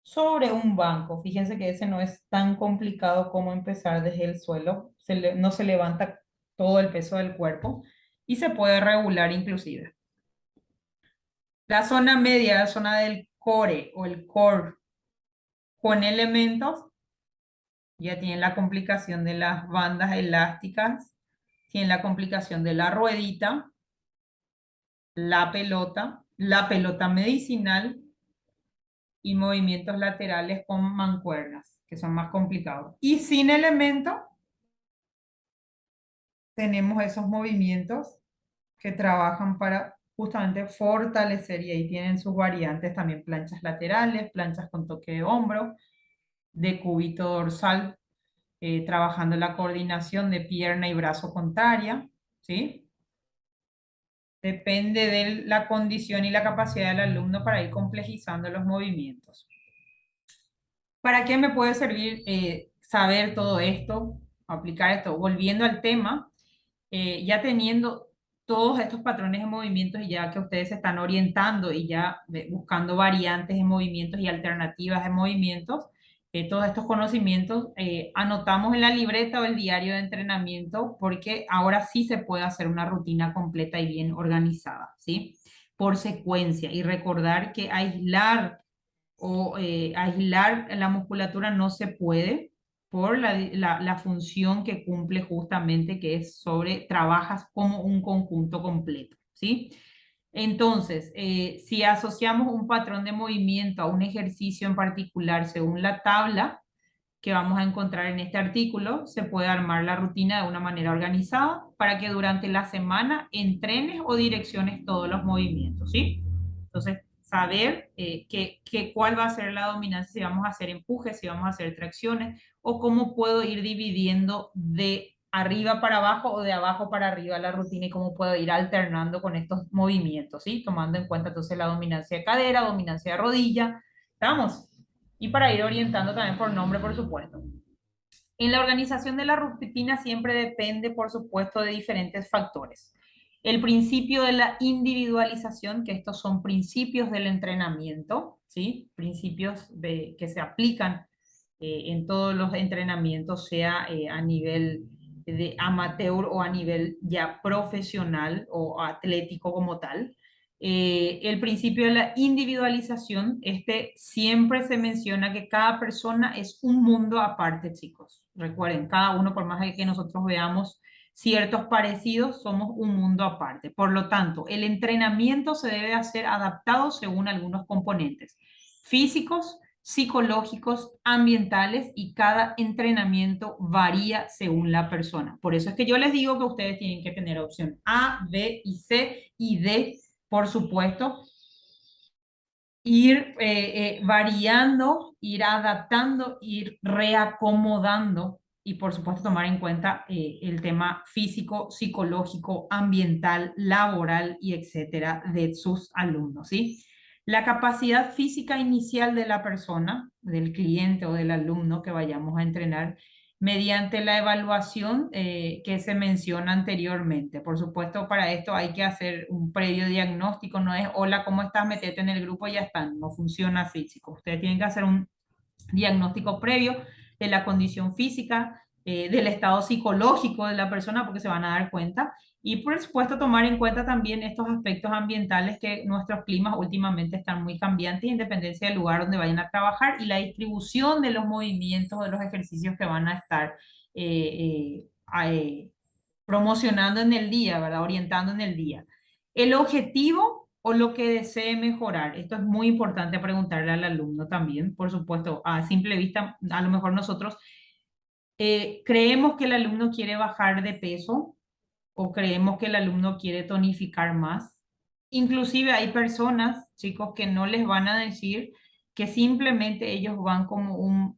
sobre un banco. Fíjense que ese no es tan complicado como empezar desde el suelo. No se levanta todo el peso del cuerpo y se puede regular inclusive. La zona media, la zona del core o el core con elementos, ya tienen la complicación de las bandas elásticas, tienen la complicación de la ruedita, la pelota medicinal, y movimientos laterales con mancuernas, que son más complicados. Y sin elemento, tenemos esos movimientos que trabajan para justamente fortalecer, y ahí tienen sus variantes también, planchas laterales, planchas con toque de hombro, de cúbito dorsal, trabajando la coordinación de pierna y brazo contraria, ¿sí? Depende de la condición y la capacidad del alumno para ir complejizando los movimientos. ¿Para qué me puede servir saber todo esto, aplicar esto. Volviendo al tema, ya teniendo todos estos patrones de movimientos y ya que ustedes se están orientando y ya buscando variantes de movimientos y alternativas de movimientos, todos estos conocimientos anotamos en la libreta o el diario de entrenamiento porque ahora sí se puede hacer una rutina completa y bien organizada, ¿sí? Por secuencia y recordar que aislar aislar la musculatura no se puede por la función que cumple justamente, que es trabajas como un conjunto completo, ¿sí? Entonces, si asociamos un patrón de movimiento a un ejercicio en particular según la tabla que vamos a encontrar en este artículo, se puede armar la rutina de una manera organizada para que durante la semana entrenes o direcciones todos los movimientos, ¿sí? Entonces, saber cuál va a ser la dominancia, si vamos a hacer empujes, si vamos a hacer tracciones, o cómo puedo ir dividiendo de arriba para abajo o de abajo para arriba la rutina y cómo puedo ir alternando con estos movimientos, ¿sí? Tomando en cuenta entonces la dominancia de cadera, dominancia de rodilla, ¿estamos? Y para ir orientando también por nombre, por supuesto. En la organización de la rutina siempre depende, por supuesto, de diferentes factores. El principio de la individualización, que estos son principios del entrenamiento, ¿sí? Principios que se aplican en todos los entrenamientos, sea a nivel de amateur o a nivel ya profesional o atlético como tal. El principio de la individualización, siempre se menciona que cada persona es un mundo aparte, chicos. Recuerden, cada uno, por más que nosotros veamos ciertos parecidos, somos un mundo aparte. Por lo tanto, el entrenamiento se debe hacer adaptado según algunos componentes físicos, psicológicos, ambientales, y cada entrenamiento varía según la persona. Por eso es que yo les digo que ustedes tienen que tener opción A, B y C y D, por supuesto, ir variando, ir adaptando, ir reacomodando y por supuesto tomar en cuenta el tema físico, psicológico, ambiental, laboral y etcétera de sus alumnos, ¿sí? La capacidad física inicial de la persona, del cliente o del alumno que vayamos a entrenar, mediante la evaluación que se menciona anteriormente. Por supuesto, para esto hay que hacer un previo diagnóstico, no es, hola, ¿cómo estás? Metete en el grupo y ya está. No funciona así, chicos. Ustedes tienen que hacer un diagnóstico previo de la condición física, del estado psicológico de la persona, porque se van a dar cuenta. Y por supuesto tomar en cuenta también estos aspectos ambientales, que nuestros climas últimamente están muy cambiantes en dependencia del lugar donde vayan a trabajar y la distribución de los movimientos, de los ejercicios que van a estar promocionando en el día, ¿verdad? Orientando en el día. El objetivo o lo que desee mejorar. Esto es muy importante preguntarle al alumno también, por supuesto, a simple vista, a lo mejor nosotros creemos que el alumno quiere bajar de peso o creemos que el alumno quiere tonificar más. Inclusive hay personas, chicos, que no les van a decir, que simplemente ellos van como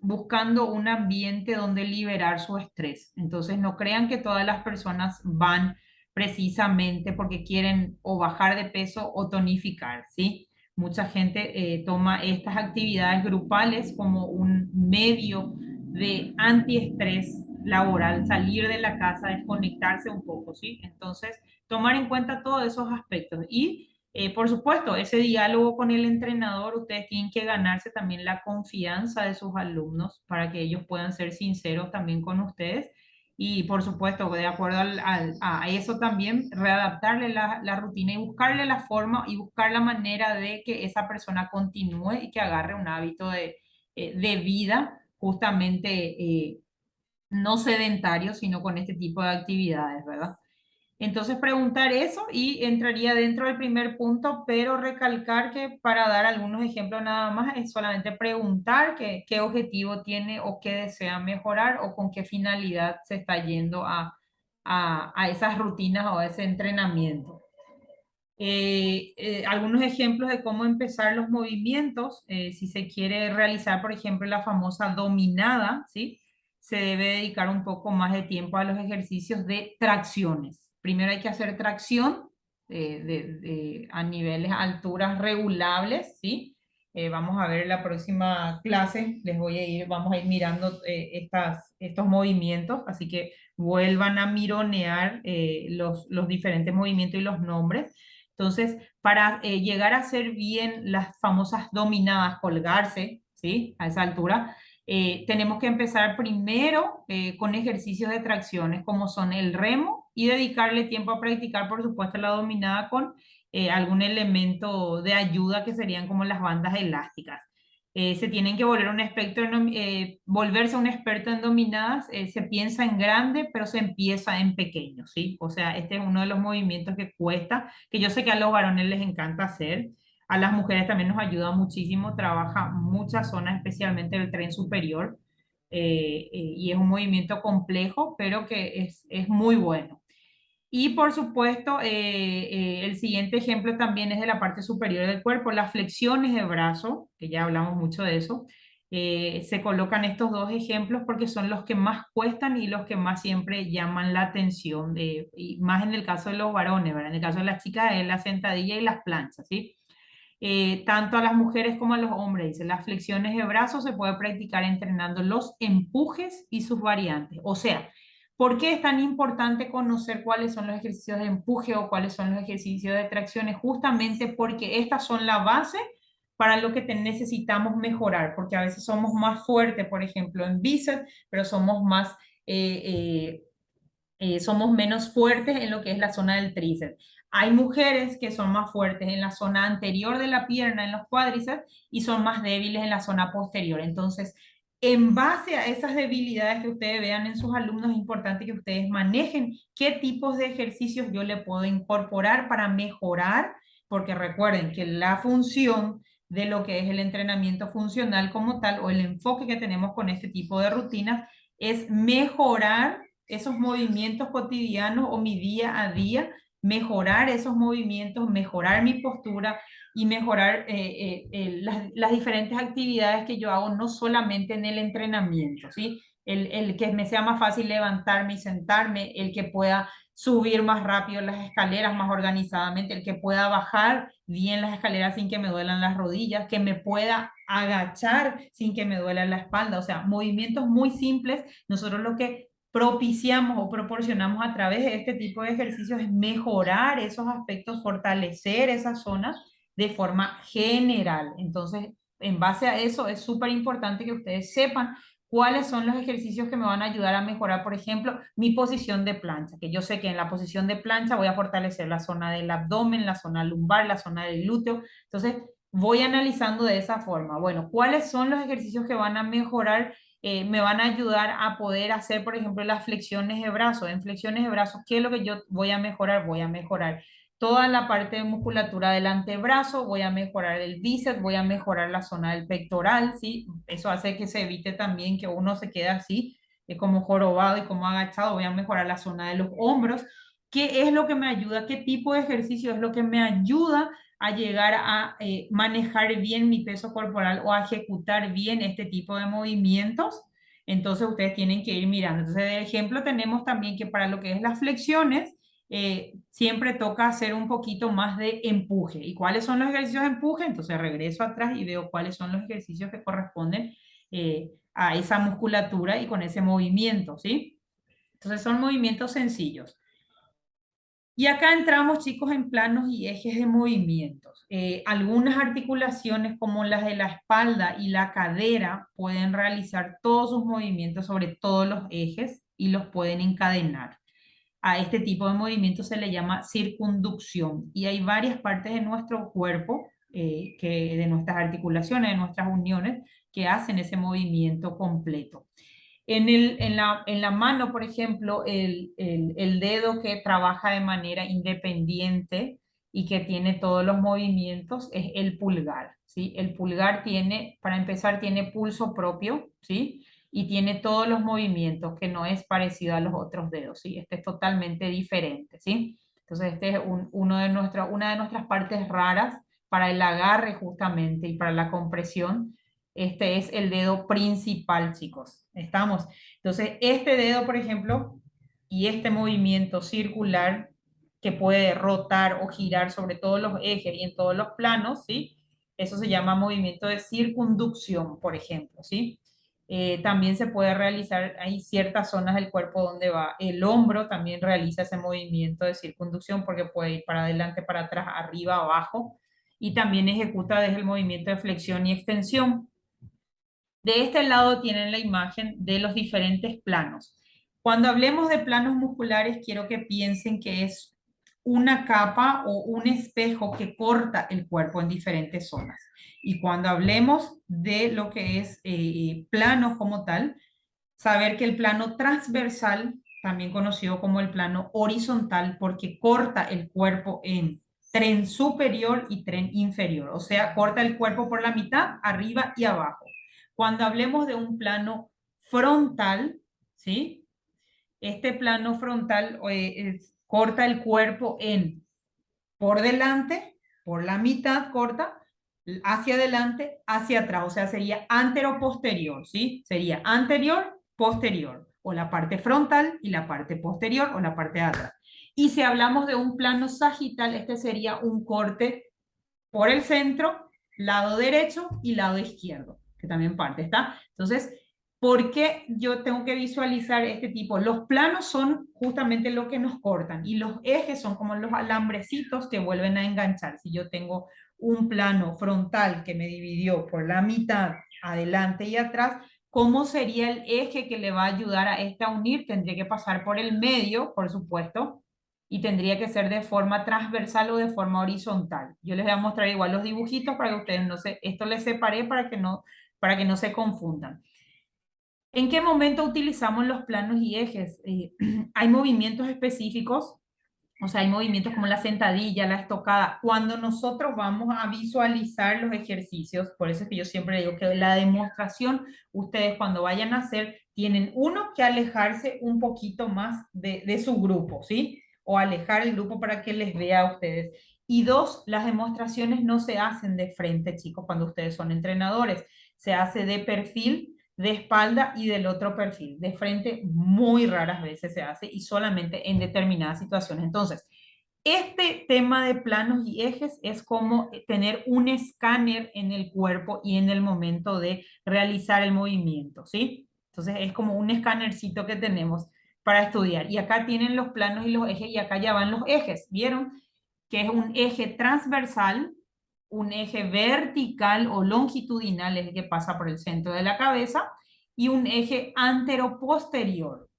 buscando un ambiente donde liberar su estrés. Entonces no crean que todas las personas van precisamente porque quieren o bajar de peso o tonificar, ¿sí? Mucha gente toma estas actividades grupales como un medio de antiestrés laboral, salir de la casa, desconectarse un poco, ¿sí? Entonces, tomar en cuenta todos esos aspectos y, por supuesto, ese diálogo con el entrenador, ustedes tienen que ganarse también la confianza de sus alumnos para que ellos puedan ser sinceros también con ustedes y, por supuesto, de acuerdo a eso también, readaptarle la rutina y buscarle la forma y buscar la manera de que esa persona continúe y que agarre un hábito de vida justamente no sedentario, sino con este tipo de actividades, ¿verdad? Entonces preguntar eso y entraría dentro del primer punto, pero recalcar que para dar algunos ejemplos nada más es solamente preguntar qué objetivo tiene o qué desea mejorar o con qué finalidad se está yendo a esas rutinas o a ese entrenamiento. Algunos ejemplos de cómo empezar los movimientos, si se quiere realizar, por ejemplo, la famosa dominada, ¿sí? Se debe dedicar un poco más de tiempo a los ejercicios de tracciones. Primero hay que hacer tracción a niveles, alturas regulables, ¿sí? Vamos a ver en la próxima clase, vamos a ir mirando estos movimientos, así que vuelvan a mironear los diferentes movimientos y los nombres. Entonces, para llegar a hacer bien las famosas dominadas, colgarse, ¿sí? A esa altura, tenemos que empezar primero con ejercicios de tracciones como son el remo y dedicarle tiempo a practicar, por supuesto, la dominada con algún elemento de ayuda que serían como las bandas elásticas. Se tienen que volverse un experto en dominadas, se piensa en grande, pero se empieza en pequeño, ¿sí? O sea, este es uno de los movimientos que cuesta, que yo sé que a los varones les encanta hacer, a las mujeres también nos ayuda muchísimo, trabaja muchas zonas, especialmente el tren superior, y es un movimiento complejo, pero que es muy bueno. Y por supuesto, el siguiente ejemplo también es de la parte superior del cuerpo, las flexiones de brazo, que ya hablamos mucho de eso. Se colocan estos dos ejemplos porque son los que más cuestan y los que más siempre llaman la atención, y más en el caso de los varones, ¿verdad? En el caso de las chicas es la sentadilla y las planchas, ¿sí? Tanto a las mujeres como a los hombres. Dice, las flexiones de brazos se puede practicar entrenando los empujes y sus variantes. O sea, ¿por qué es tan importante conocer cuáles son los ejercicios de empuje o cuáles son los ejercicios de tracciones? Justamente porque estas son la base para lo que necesitamos mejorar, porque a veces somos más fuertes, por ejemplo, en bíceps, pero somos menos fuertes en lo que es la zona del tríceps. Hay mujeres que son más fuertes en la zona anterior de la pierna, en los cuádriceps, y son más débiles en la zona posterior. Entonces, en base a esas debilidades que ustedes vean en sus alumnos, es importante que ustedes manejen qué tipos de ejercicios yo le puedo incorporar para mejorar, porque recuerden que la función de lo que es el entrenamiento funcional como tal, o el enfoque que tenemos con este tipo de rutinas, es mejorar esos movimientos cotidianos o mi día a día, mejorar esos movimientos, mejorar mi postura y mejorar las diferentes actividades que yo hago, no solamente en el entrenamiento, ¿sí? El que me sea más fácil levantarme y sentarme, el que pueda subir más rápido las escaleras, más organizadamente, el que pueda bajar bien las escaleras sin que me duelan las rodillas, que me pueda agachar sin que me duela la espalda, o sea, movimientos muy simples. Nosotros lo que propiciamos o proporcionamos a través de este tipo de ejercicios es mejorar esos aspectos, fortalecer esas zonas de forma general. Entonces, en base a eso, es súper importante que ustedes sepan cuáles son los ejercicios que me van a ayudar a mejorar, por ejemplo, mi posición de plancha, que yo sé que en la posición de plancha voy a fortalecer la zona del abdomen, la zona lumbar, la zona del glúteo. Entonces, voy analizando de esa forma. Bueno, ¿cuáles son los ejercicios que van a mejorar? Me van a ayudar a poder hacer, por ejemplo, las flexiones de brazos. En flexiones de brazos, ¿qué es lo que yo voy a mejorar? Voy a mejorar toda la parte de musculatura del antebrazo, voy a mejorar el bíceps, voy a mejorar la zona del pectoral, ¿sí? Eso hace que se evite también que uno se quede así, como jorobado y como agachado. Voy a mejorar la zona de los hombros. ¿Qué es lo que me ayuda? ¿Qué tipo de ejercicio es lo que me ayuda a llegar a manejar bien mi peso corporal o a ejecutar bien este tipo de movimientos? Entonces ustedes tienen que ir mirando. Entonces, de ejemplo, tenemos también que para lo que es las flexiones, siempre toca hacer un poquito más de empuje. ¿Y cuáles son los ejercicios de empuje? Entonces regreso atrás y veo cuáles son los ejercicios que corresponden a esa musculatura y con ese movimiento, ¿sí? Entonces son movimientos sencillos. Y acá entramos, chicos, en planos y ejes de movimientos. Algunas articulaciones como las de la espalda y la cadera pueden realizar todos sus movimientos sobre todos los ejes y los pueden encadenar. A este tipo de movimiento se le llama circunducción y hay varias partes de nuestro cuerpo, de nuestras articulaciones, de nuestras uniones, que hacen ese movimiento completo. En la mano, por ejemplo, el dedo que trabaja de manera independiente y que tiene todos los movimientos es el pulgar, ¿sí? El pulgar tiene, para empezar, tiene pulso propio, ¿sí? Y tiene todos los movimientos, que no es parecido a los otros dedos, ¿sí? Este es totalmente diferente, ¿sí? Entonces, este es una de nuestras partes raras para el agarre justamente y para la compresión. Este es el dedo principal, chicos. ¿Estamos? Entonces, este dedo, por ejemplo, y este movimiento circular que puede rotar o girar sobre todos los ejes y en todos los planos, ¿sí? Eso se llama movimiento de circunducción, por ejemplo, ¿sí? También se puede realizar, hay ciertas zonas del cuerpo donde va el hombro, también realiza ese movimiento de circunducción porque puede ir para adelante, para atrás, arriba, abajo, y también ejecuta desde el movimiento de flexión y extensión. De este lado tienen la imagen de los diferentes planos. Cuando hablemos de planos musculares, quiero que piensen que es una capa o un espejo que corta el cuerpo en diferentes zonas. Y cuando hablemos de lo que es planos como tal, saber que el plano transversal, también conocido como el plano horizontal, porque corta el cuerpo en tren superior y tren inferior, o sea, corta el cuerpo por la mitad, arriba y abajo. Cuando hablemos de un plano frontal, ¿sí? Este plano frontal corta el cuerpo en por delante, por la mitad corta, hacia adelante, hacia atrás, o sea, sería antero-posterior, ¿sí? Sería anterior-posterior, o la parte frontal y la parte posterior, o la parte de atrás. Y si hablamos de un plano sagital, este sería un corte por el centro, lado derecho y lado izquierdo, que también parte, ¿está? Entonces, ¿por qué yo tengo que visualizar este tipo? Los planos son justamente lo que nos cortan y los ejes son como los alambrecitos que vuelven a enganchar. Si yo tengo un plano frontal que me dividió por la mitad, adelante y atrás, ¿cómo sería el eje que le va a ayudar a esta a unir? Tendría que pasar por el medio, por supuesto, y tendría que ser de forma transversal o de forma horizontal. Yo les voy a mostrar igual los dibujitos para que ustedes no se, esto les separé para que no se confundan. ¿En qué momento utilizamos los planos y ejes? Hay movimientos específicos, o sea, hay movimientos como la sentadilla, la estocada. Cuando nosotros vamos a visualizar los ejercicios, por eso es que yo siempre digo que la demostración, ustedes cuando vayan a hacer, tienen uno que alejarse un poquito más de su grupo, ¿sí? O alejar el grupo para que les vea a ustedes. Y dos, las demostraciones no se hacen de frente, chicos, cuando ustedes son entrenadores. Se hace de perfil, de espalda y del otro perfil. De frente muy raras veces se hace y solamente en determinadas situaciones. Entonces, este tema de planos y ejes es como tener un escáner en el cuerpo y en el momento de realizar el movimiento, ¿sí? Entonces es como un escánercito que tenemos para estudiar. Y acá tienen los planos y los ejes y acá ya van los ejes. ¿Vieron? Que es un eje transversal, un eje vertical o longitudinal, es el que pasa por el centro de la cabeza, y un eje antero-posterior.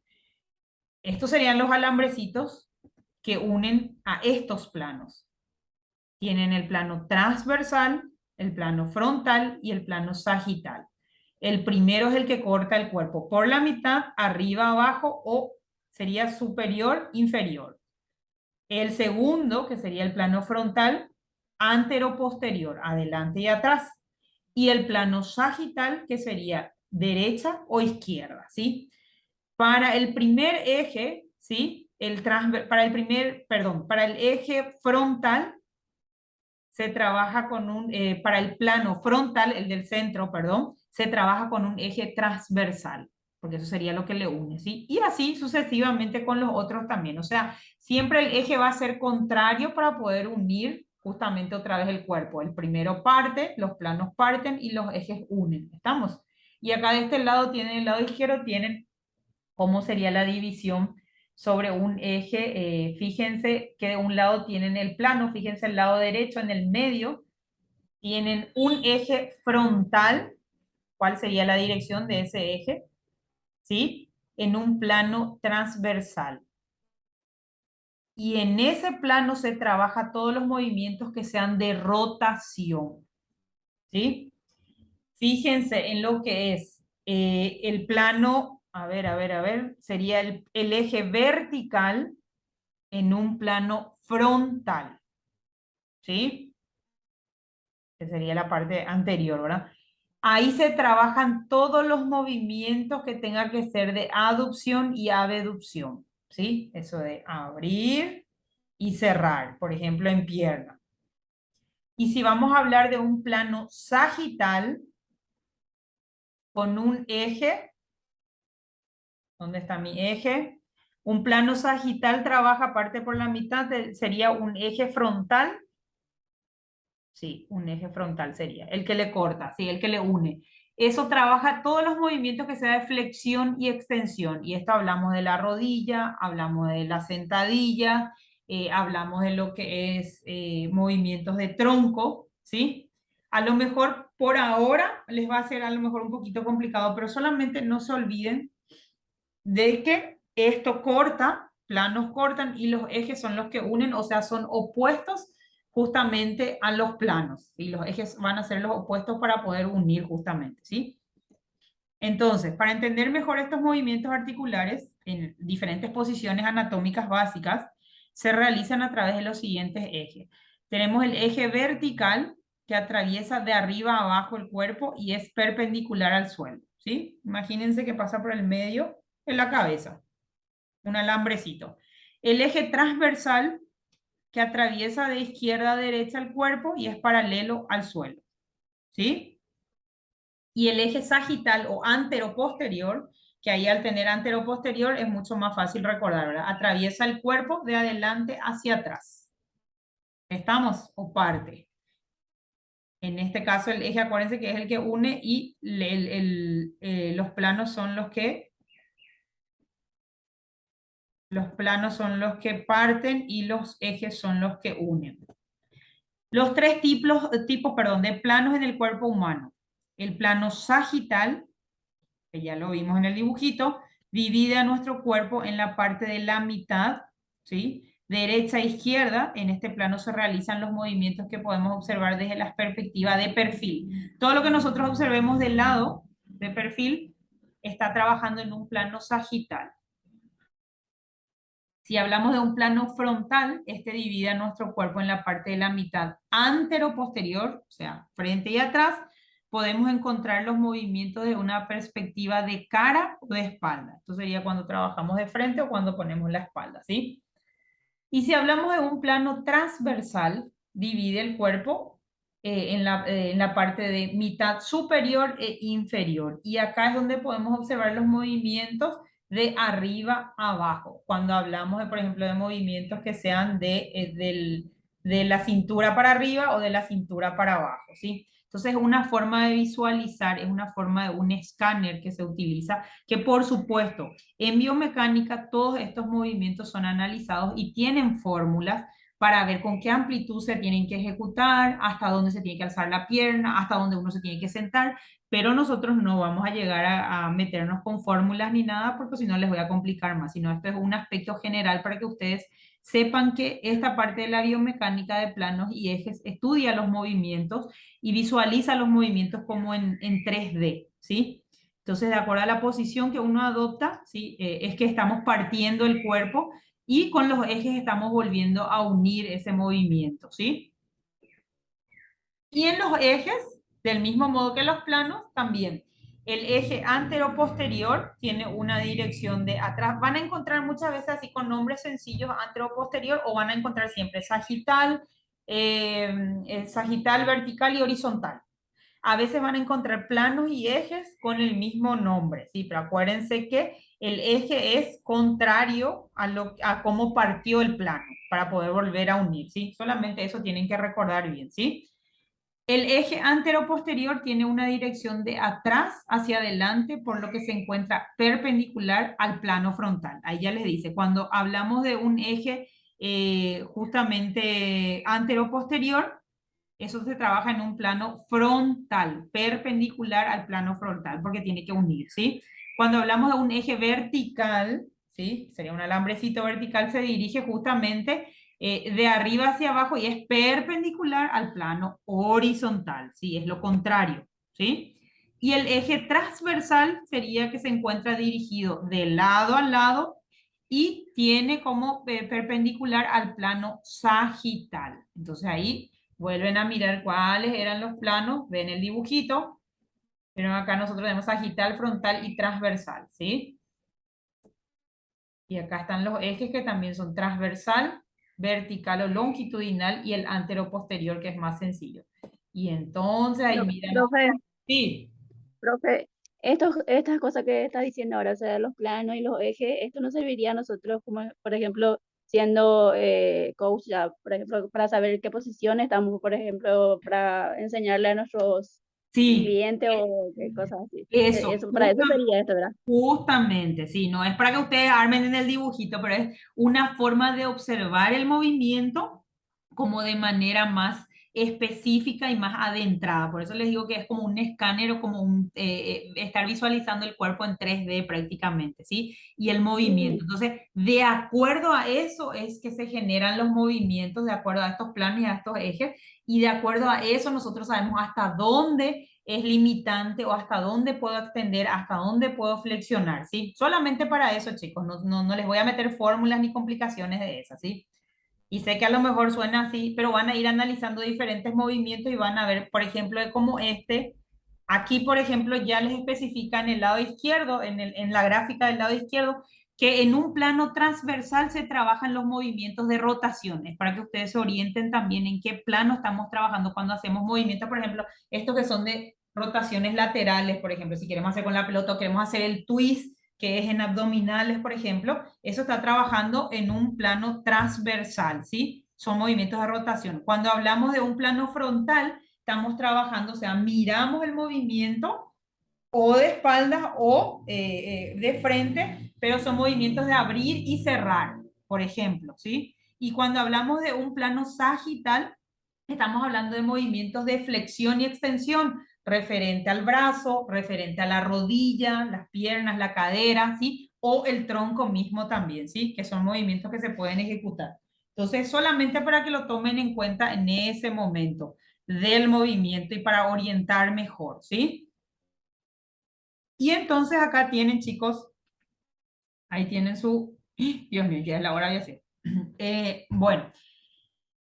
Estos serían los alambrecitos que unen a estos planos. Tienen el plano transversal, el plano frontal y el plano sagital. El primero es el que corta el cuerpo por la mitad, arriba, abajo o sería superior, inferior. El segundo, que sería el plano frontal, antero-posterior, adelante y atrás. Y el plano sagital, que sería derecha o izquierda, ¿sí? Para el primer eje, ¿sí? Para el eje frontal, se trabaja con para el plano frontal, el del centro, perdón, se trabaja con un eje transversal, porque eso sería lo que le une, ¿sí? Y así sucesivamente con los otros también. O sea, siempre el eje va a ser contrario para poder unir justamente otra vez el cuerpo. El primero parte, los planos parten y los ejes unen. ¿Estamos? Y acá de este lado tienen, el lado izquierdo tienen cómo sería la división sobre un eje. Fíjense que de un lado tienen el plano, fíjense el lado derecho en el medio, tienen un eje frontal, ¿cuál sería la dirección de ese eje? ¿Sí? En un plano transversal. Y en ese plano se trabaja todos los movimientos que sean de rotación. ¿Sí? Fíjense en lo que es el plano, a ver, sería el eje vertical en un plano frontal, ¿sí? Que sería la parte anterior, ¿verdad? Ahí se trabajan todos los movimientos que tengan que ser de aducción y abducción, ¿sí? Eso de abrir y cerrar, por ejemplo, en pierna. Y si vamos a hablar de un plano sagital con un eje, ¿dónde está mi eje? Un plano sagital trabaja parte por la mitad, sería un eje frontal Sí, un eje frontal sería. El que le corta, sí, el que le une. Eso trabaja todos los movimientos que sea de flexión y extensión. Y esto hablamos de la rodilla, hablamos de la sentadilla, hablamos de lo que es movimientos de tronco, ¿sí? A lo mejor por ahora les va a ser a lo mejor un poquito complicado, pero solamente no se olviden de que esto corta, planos cortan y los ejes son los que unen, o sea, son opuestos justamente a los planos. Y los ejes van a ser los opuestos para poder unir justamente, ¿sí? Entonces, para entender mejor estos movimientos articulares en diferentes posiciones anatómicas básicas, se realizan a través de los siguientes ejes. Tenemos el eje vertical, que atraviesa de arriba a abajo el cuerpo y es perpendicular al suelo, ¿sí? Imagínense que pasa por el medio de la cabeza, un alambrecito. El eje transversal, que atraviesa de izquierda a derecha el cuerpo y es paralelo al suelo, ¿sí? Y el eje sagital o anteroposterior, que ahí al tener anteroposterior es mucho más fácil recordar, ¿verdad? Atraviesa el cuerpo de adelante hacia atrás. ¿Estamos? O parte. En este caso el eje, acuérdense que es el que une y los planos son los que parten y los ejes son los que unen. Los tres tipos de planos en el cuerpo humano. El plano sagital, que ya lo vimos en el dibujito, divide a nuestro cuerpo en la parte de la mitad, ¿sí? Derecha e izquierda. En este plano se realizan los movimientos que podemos observar desde la perspectiva de perfil. Todo lo que nosotros observemos del lado de perfil está trabajando en un plano sagital. Si hablamos de un plano frontal, este divide a nuestro cuerpo en la parte de la mitad antero-posterior, o sea, frente y atrás. Podemos encontrar los movimientos de una perspectiva de cara o de espalda. Esto sería cuando trabajamos de frente o cuando ponemos la espalda, ¿sí? Y si hablamos de un plano transversal, divide el cuerpo en la parte de mitad superior e inferior. Y acá es donde podemos observar los movimientos de arriba a abajo. Cuando hablamos, por ejemplo, de movimientos que sean de la cintura para arriba o de la cintura para abajo, ¿sí? Entonces, una forma de visualizar es una forma de un escáner que se utiliza, que por supuesto, en biomecánica todos estos movimientos son analizados y tienen fórmulas para ver con qué amplitud se tienen que ejecutar, hasta dónde se tiene que alzar la pierna, hasta dónde uno se tiene que sentar, pero nosotros no vamos a llegar a meternos con fórmulas ni nada, porque si no les voy a complicar más, sino esto es un aspecto general para que ustedes sepan que esta parte de la biomecánica de planos y ejes estudia los movimientos y visualiza los movimientos como en 3D, ¿sí? Entonces, de acuerdo a la posición que uno adopta, ¿sí? Es que estamos partiendo el cuerpo y con los ejes estamos volviendo a unir ese movimiento, ¿sí? Y en los ejes, del mismo modo que los planos, también. El eje antero-posterior tiene una dirección de atrás. Van a encontrar muchas veces así con nombres sencillos antero-posterior o van a encontrar siempre sagital, sagital, vertical y horizontal. A veces van a encontrar planos y ejes con el mismo nombre, ¿sí? Pero acuérdense que el eje es contrario a cómo partió el plano para poder volver a unir, ¿sí? Solamente eso tienen que recordar bien, ¿sí? El eje antero-posterior tiene una dirección de atrás hacia adelante, por lo que se encuentra perpendicular al plano frontal. Ahí ya les dice, cuando hablamos de un eje justamente antero-posterior, eso se trabaja en un plano frontal, perpendicular al plano frontal, porque tiene que unir, ¿sí? Cuando hablamos de un eje vertical, ¿sí? Sería un alambrecito vertical, se dirige justamente de arriba hacia abajo y es perpendicular al plano horizontal, ¿sí? Es lo contrario, ¿sí? Y el eje transversal sería que se encuentra dirigido de lado a lado y tiene como perpendicular al plano sagital. Entonces ahí vuelven a mirar cuáles eran los planos, ven el dibujito, pero acá nosotros tenemos sagital, frontal y transversal, ¿sí? Y acá están los ejes que también son transversal, vertical o longitudinal y el antero-posterior que es más sencillo. Y entonces ahí miran, Profe, sí, profe, estas cosas que estás diciendo ahora, o sea, los planos y los ejes, esto no serviría a nosotros como, por ejemplo, siendo coach ya, por ejemplo, para saber qué posiciones estamos, por ejemplo, para enseñarle a nuestros Sí, clientes o qué cosas así. eso, Para eso sería esto, ¿verdad? justamente, sí, no es para que ustedes armen en el dibujito, pero es una forma de observar el movimiento como de manera más específica y más adentrada. Por eso les digo que es como un escáner o como estar visualizando el cuerpo en 3D prácticamente, ¿sí? Y el movimiento. Entonces, de acuerdo a eso es que se generan los movimientos, de acuerdo a estos planos y a estos ejes, y de acuerdo a eso nosotros sabemos hasta dónde es limitante o hasta dónde puedo extender, hasta dónde puedo flexionar, ¿sí? Solamente para eso, chicos, no les voy a meter fórmulas ni complicaciones de esas, ¿sí? Y sé que a lo mejor suena así, pero van a ir analizando diferentes movimientos y van a ver, por ejemplo, como aquí, por ejemplo, ya les especifica en el lado izquierdo, en la gráfica del lado izquierdo, que en un plano transversal se trabajan los movimientos de rotaciones, para que ustedes se orienten también en qué plano estamos trabajando cuando hacemos movimientos, por ejemplo, estos que son de rotaciones laterales, por ejemplo, si queremos hacer con la pelota o queremos hacer el twist, que es en abdominales, por ejemplo, eso está trabajando en un plano transversal, ¿sí? Son movimientos de rotación. Cuando hablamos de un plano frontal, estamos trabajando, o sea, miramos el movimiento o de espaldas o de frente, pero son movimientos de abrir y cerrar, por ejemplo, ¿sí? Y cuando hablamos de un plano sagital, estamos hablando de movimientos de flexión y extensión, referente al brazo, referente a la rodilla, las piernas, la cadera, ¿sí? O el tronco mismo también, ¿sí? Que son movimientos que se pueden ejecutar. Entonces, solamente para que lo tomen en cuenta en ese momento del movimiento y para orientar mejor, ¿sí? Y entonces acá tienen, chicos, ahí tienen su... Dios mío, ya es la hora de hacer. Bueno,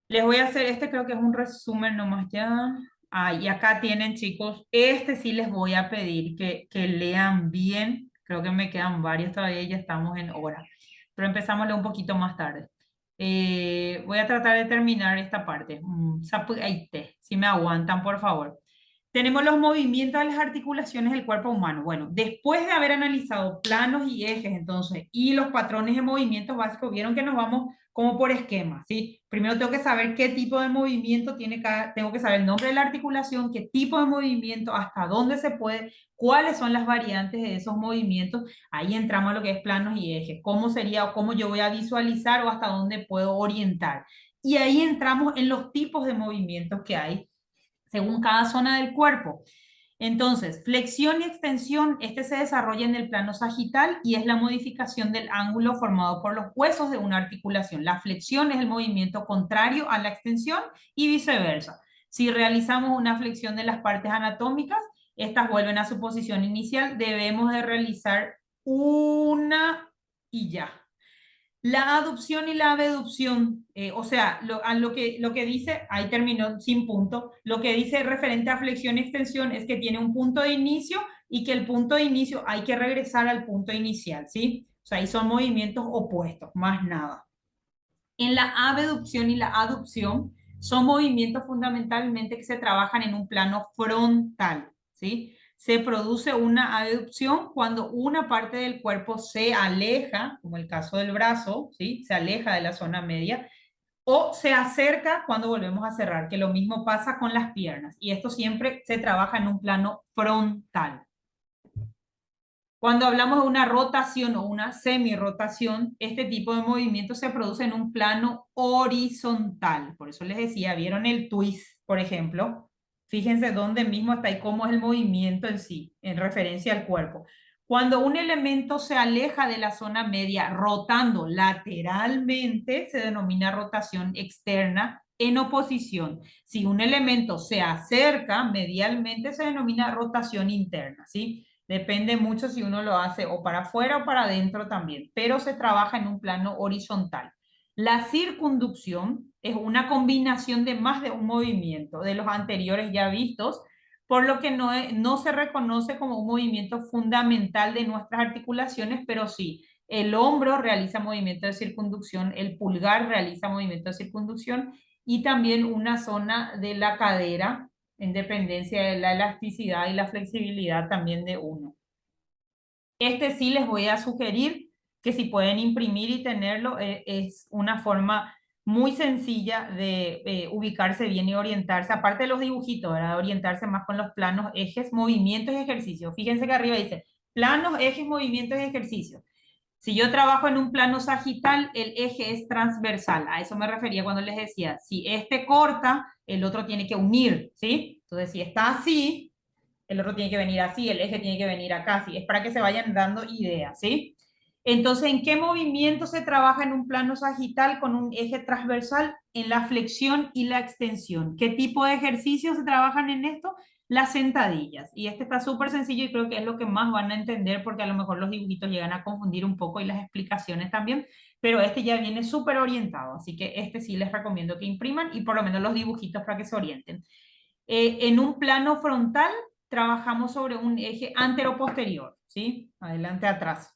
les voy a hacer, creo que es un resumen nomás ya. Y acá tienen, chicos, sí les voy a pedir que lean bien. Creo que me quedan varios todavía y ya estamos en hora. Pero empezamos un poquito más tarde. Voy a tratar de terminar esta parte. Si me aguantan, por favor. Tenemos los movimientos de las articulaciones del cuerpo humano. Bueno, después de haber analizado planos y ejes, entonces, y los patrones de movimientos básicos, vieron que nos vamos como por esquema, ¿sí? Primero tengo que saber qué tipo de movimiento tiene tengo que saber el nombre de la articulación, qué tipo de movimiento, hasta dónde se puede, cuáles son las variantes de esos movimientos. Ahí entramos a lo que es planos y ejes, cómo sería o cómo yo voy a visualizar o hasta dónde puedo orientar. Y ahí entramos en los tipos de movimientos que hay según cada zona del cuerpo. Entonces, flexión y extensión, se desarrolla en el plano sagital y es la modificación del ángulo formado por los huesos de una articulación. La flexión es el movimiento contrario a la extensión y viceversa. Si realizamos una flexión de las partes anatómicas, estas vuelven a su posición inicial. Debemos de realizar una y ya. La aducción y la abducción, o sea, lo que dice, ahí terminó sin punto, lo que dice referente a flexión y extensión es que tiene un punto de inicio y que el punto de inicio hay que regresar al punto inicial, ¿sí? O sea, ahí son movimientos opuestos, más nada. En la abducción y la aducción son movimientos fundamentalmente que se trabajan en un plano frontal, ¿sí? Se produce una abducción cuando una parte del cuerpo se aleja, como el caso del brazo, ¿sí? Se aleja de la zona media, o se acerca cuando volvemos a cerrar, que lo mismo pasa con las piernas, y esto siempre se trabaja en un plano frontal. Cuando hablamos de una rotación o una semi-rotación, este tipo de movimiento se produce en un plano horizontal. Por eso les decía, ¿vieron el twist, por ejemplo? Fíjense dónde mismo está y cómo es el movimiento en sí, en referencia al cuerpo. Cuando un elemento se aleja de la zona media rotando lateralmente, se denomina rotación externa en oposición. Si un elemento se acerca medialmente, se denomina rotación interna, ¿sí? Depende mucho si uno lo hace o para afuera o para adentro también, pero se trabaja en un plano horizontal. La circunducción es una combinación de más de un movimiento de los anteriores ya vistos, por lo que no se reconoce como un movimiento fundamental de nuestras articulaciones, pero sí, el hombro realiza movimiento de circunducción, el pulgar realiza movimiento de circunducción y también una zona de la cadera en dependencia de la elasticidad y la flexibilidad también de uno. Sí les voy a sugerir que si pueden imprimir y tenerlo, es una forma muy sencilla de ubicarse bien y orientarse, aparte de los dibujitos, ¿verdad? Orientarse más con los planos, ejes, movimientos y ejercicios. Fíjense que arriba dice planos, ejes, movimientos y ejercicios. Si yo trabajo en un plano sagital, el eje es transversal. A eso me refería cuando les decía, si este corta, el otro tiene que unir, ¿sí? Entonces, si está así, el otro tiene que venir así, el eje tiene que venir acá, ¿sí? Es para que se vayan dando ideas, ¿sí? Entonces, ¿en qué movimiento se trabaja en un plano sagital con un eje transversal? En la flexión y la extensión. ¿Qué tipo de ejercicios se trabajan en esto? Las sentadillas. Y este está súper sencillo y creo que es lo que más van a entender porque a lo mejor los dibujitos llegan a confundir un poco y las explicaciones también, pero este ya viene súper orientado, así que este sí les recomiendo que impriman y por lo menos los dibujitos para que se orienten. En un plano frontal trabajamos sobre un eje antero-posterior, ¿sí? Adelante, atrás.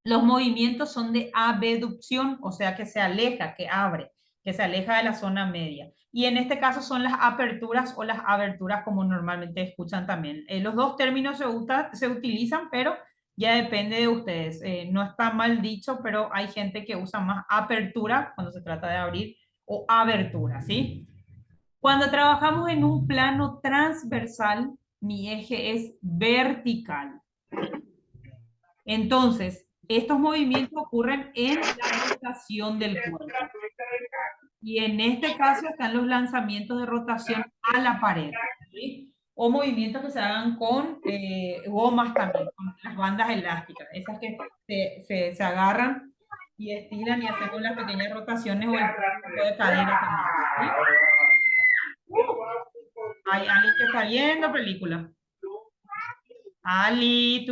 Los movimientos son de abducción, o sea que se aleja, que abre, que se aleja de la zona media. Y en este caso son las aperturas o las aberturas, como normalmente escuchan también. Los dos términos se utilizan, pero ya depende de ustedes. No está mal dicho, pero hay gente que usa más apertura cuando se trata de abrir o abertura, ¿sí? Cuando trabajamos en un plano transversal, mi eje es vertical. Entonces, estos movimientos ocurren en la rotación del cuerpo. Y en este caso están los lanzamientos de rotación a la pared, ¿sí? O movimientos que se hagan con gomas también, con las bandas elásticas, esas que se agarran y estiran y hacemos las pequeñas rotaciones o el movimiento de cadera también, ¿sí? Hay alguien que está viendo película. Ali,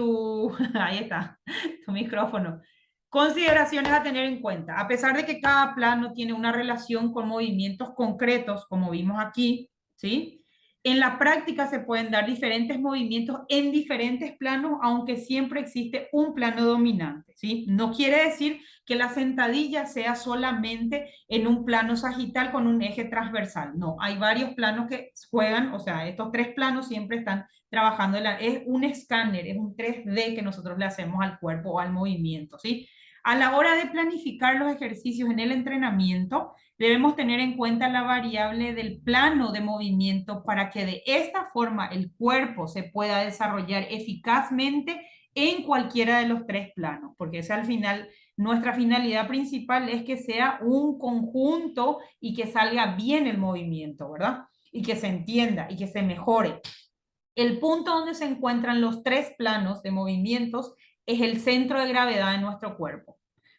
ahí está, tu micrófono. Consideraciones a tener en cuenta. A pesar de que cada plano tiene una relación con movimientos concretos, como vimos aquí, ¿sí? En la práctica se pueden dar diferentes movimientos en diferentes planos, aunque siempre existe un plano dominante, ¿sí? No quiere decir que la sentadilla sea solamente en un plano sagital con un eje transversal. No, hay varios planos que juegan, o sea, estos tres planos siempre están trabajando, es un escáner, es un 3D que nosotros le hacemos al cuerpo o al movimiento, ¿sí? A la hora de planificar los ejercicios en el entrenamiento, debemos tener en cuenta la variable del plano de movimiento para que de esta forma el cuerpo se pueda desarrollar eficazmente en cualquiera de los tres planos, porque esa al final, nuestra finalidad principal es que sea un conjunto y que salga bien el movimiento, ¿verdad? Y que se entienda y que se mejore. El punto donde se encuentran los tres planos de movimientos es el centro de gravedad de nuestro cuerpo.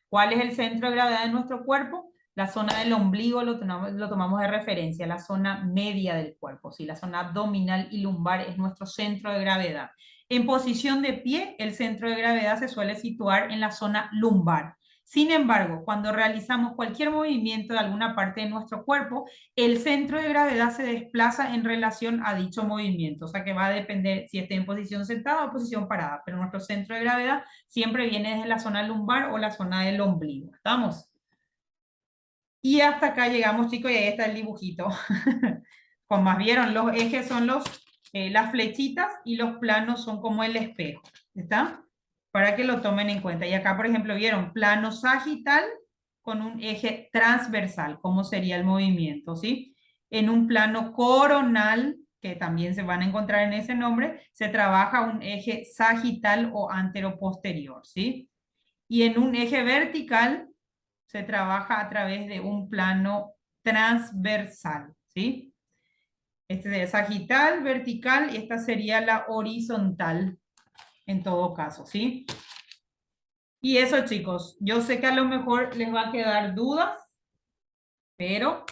¿Cuál es el centro de gravedad de nuestro cuerpo? La zona del ombligo lo tomamos de referencia, la zona media del cuerpo, ¿sí? La zona abdominal y lumbar es nuestro centro de gravedad. En posición de pie, el centro de gravedad se suele situar en la zona lumbar. Sin embargo, cuando realizamos cualquier movimiento de alguna parte de nuestro cuerpo, el centro de gravedad se desplaza en relación a dicho movimiento, o sea que va a depender si esté en posición sentada o posición parada, pero nuestro centro de gravedad siempre viene desde la zona lumbar o la zona del ombligo. ¿Estamos? Y hasta acá llegamos, chicos, y ahí está el dibujito. Como más vieron, los ejes son las flechitas y los planos son como el espejo. ¿Está? Para que lo tomen en cuenta. Y acá, por ejemplo, vieron plano sagital con un eje transversal, cómo sería el movimiento, ¿sí? En un plano coronal, que también se van a encontrar en ese nombre, se trabaja un eje sagital o anteroposterior, ¿sí? Y en un eje vertical se trabaja a través de un plano transversal, ¿sí? Este es sagital, vertical, y esta sería la horizontal en todo caso, ¿sí? Y eso, chicos, yo sé que a lo mejor les va a quedar dudas, pero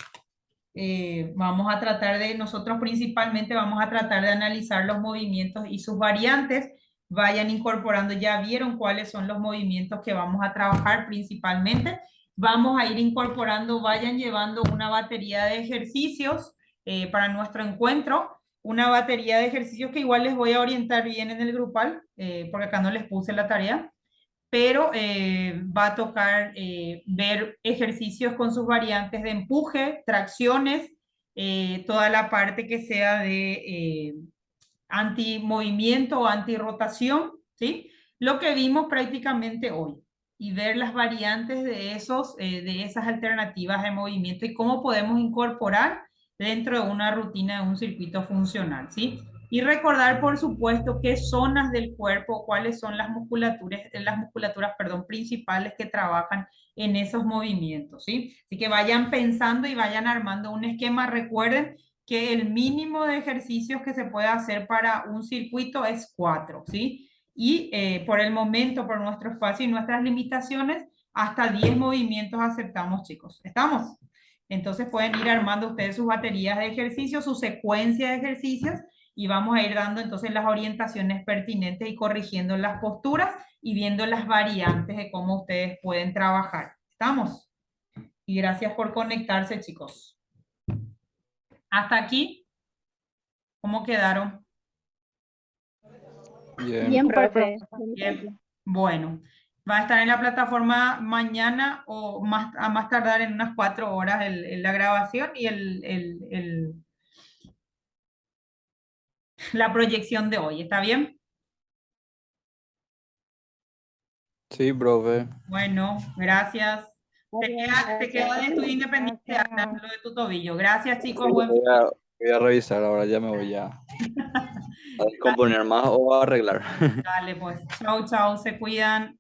vamos a tratar nosotros principalmente vamos a tratar de analizar los movimientos y sus variantes. Vayan incorporando, ya vieron cuáles son los movimientos que vamos a trabajar principalmente. Vamos a ir incorporando, vayan llevando una batería de ejercicios para nuestro encuentro. Una batería de ejercicios que igual les voy a orientar bien en el grupal, porque acá no les puse la tarea, pero va a tocar ver ejercicios con sus variantes de empuje, tracciones, toda la parte que sea de antimovimiento o antirrotación, ¿sí? Lo que vimos prácticamente hoy. y ver las variantes de de esas alternativas de movimiento y cómo podemos incorporar dentro de una rutina de un circuito funcional, ¿sí? Y recordar, por supuesto, qué zonas del cuerpo, cuáles son las musculaturas, perdón, principales que trabajan en esos movimientos, ¿sí? Así que vayan pensando y vayan armando un esquema. Recuerden que el mínimo de ejercicios que se puede hacer para un circuito es 4, ¿sí? Y por el momento, por nuestro espacio y nuestras limitaciones, hasta 10 movimientos aceptamos, chicos. ¿Estamos? Entonces pueden ir armando ustedes sus baterías de ejercicios, su secuencia de ejercicios, y vamos a ir dando entonces las orientaciones pertinentes y corrigiendo las posturas y viendo las variantes de cómo ustedes pueden trabajar. ¿Estamos? Y gracias por conectarse, chicos. Hasta aquí, ¿cómo quedaron? Bien. Bien, Profe. profe. Bien. Bueno, va a estar en la plataforma mañana o a más tardar en unas 4 horas la grabación y la proyección de hoy. ¿Está bien? Sí, profe. Bueno, gracias. Te queda de estudio independiente, Gracias. Ana, lo de tu tobillo. Gracias, chicos. Buen Voy a revisar ahora, ya me voy a descomponer más o a arreglar. Dale, pues. Chau, chau. Se cuidan.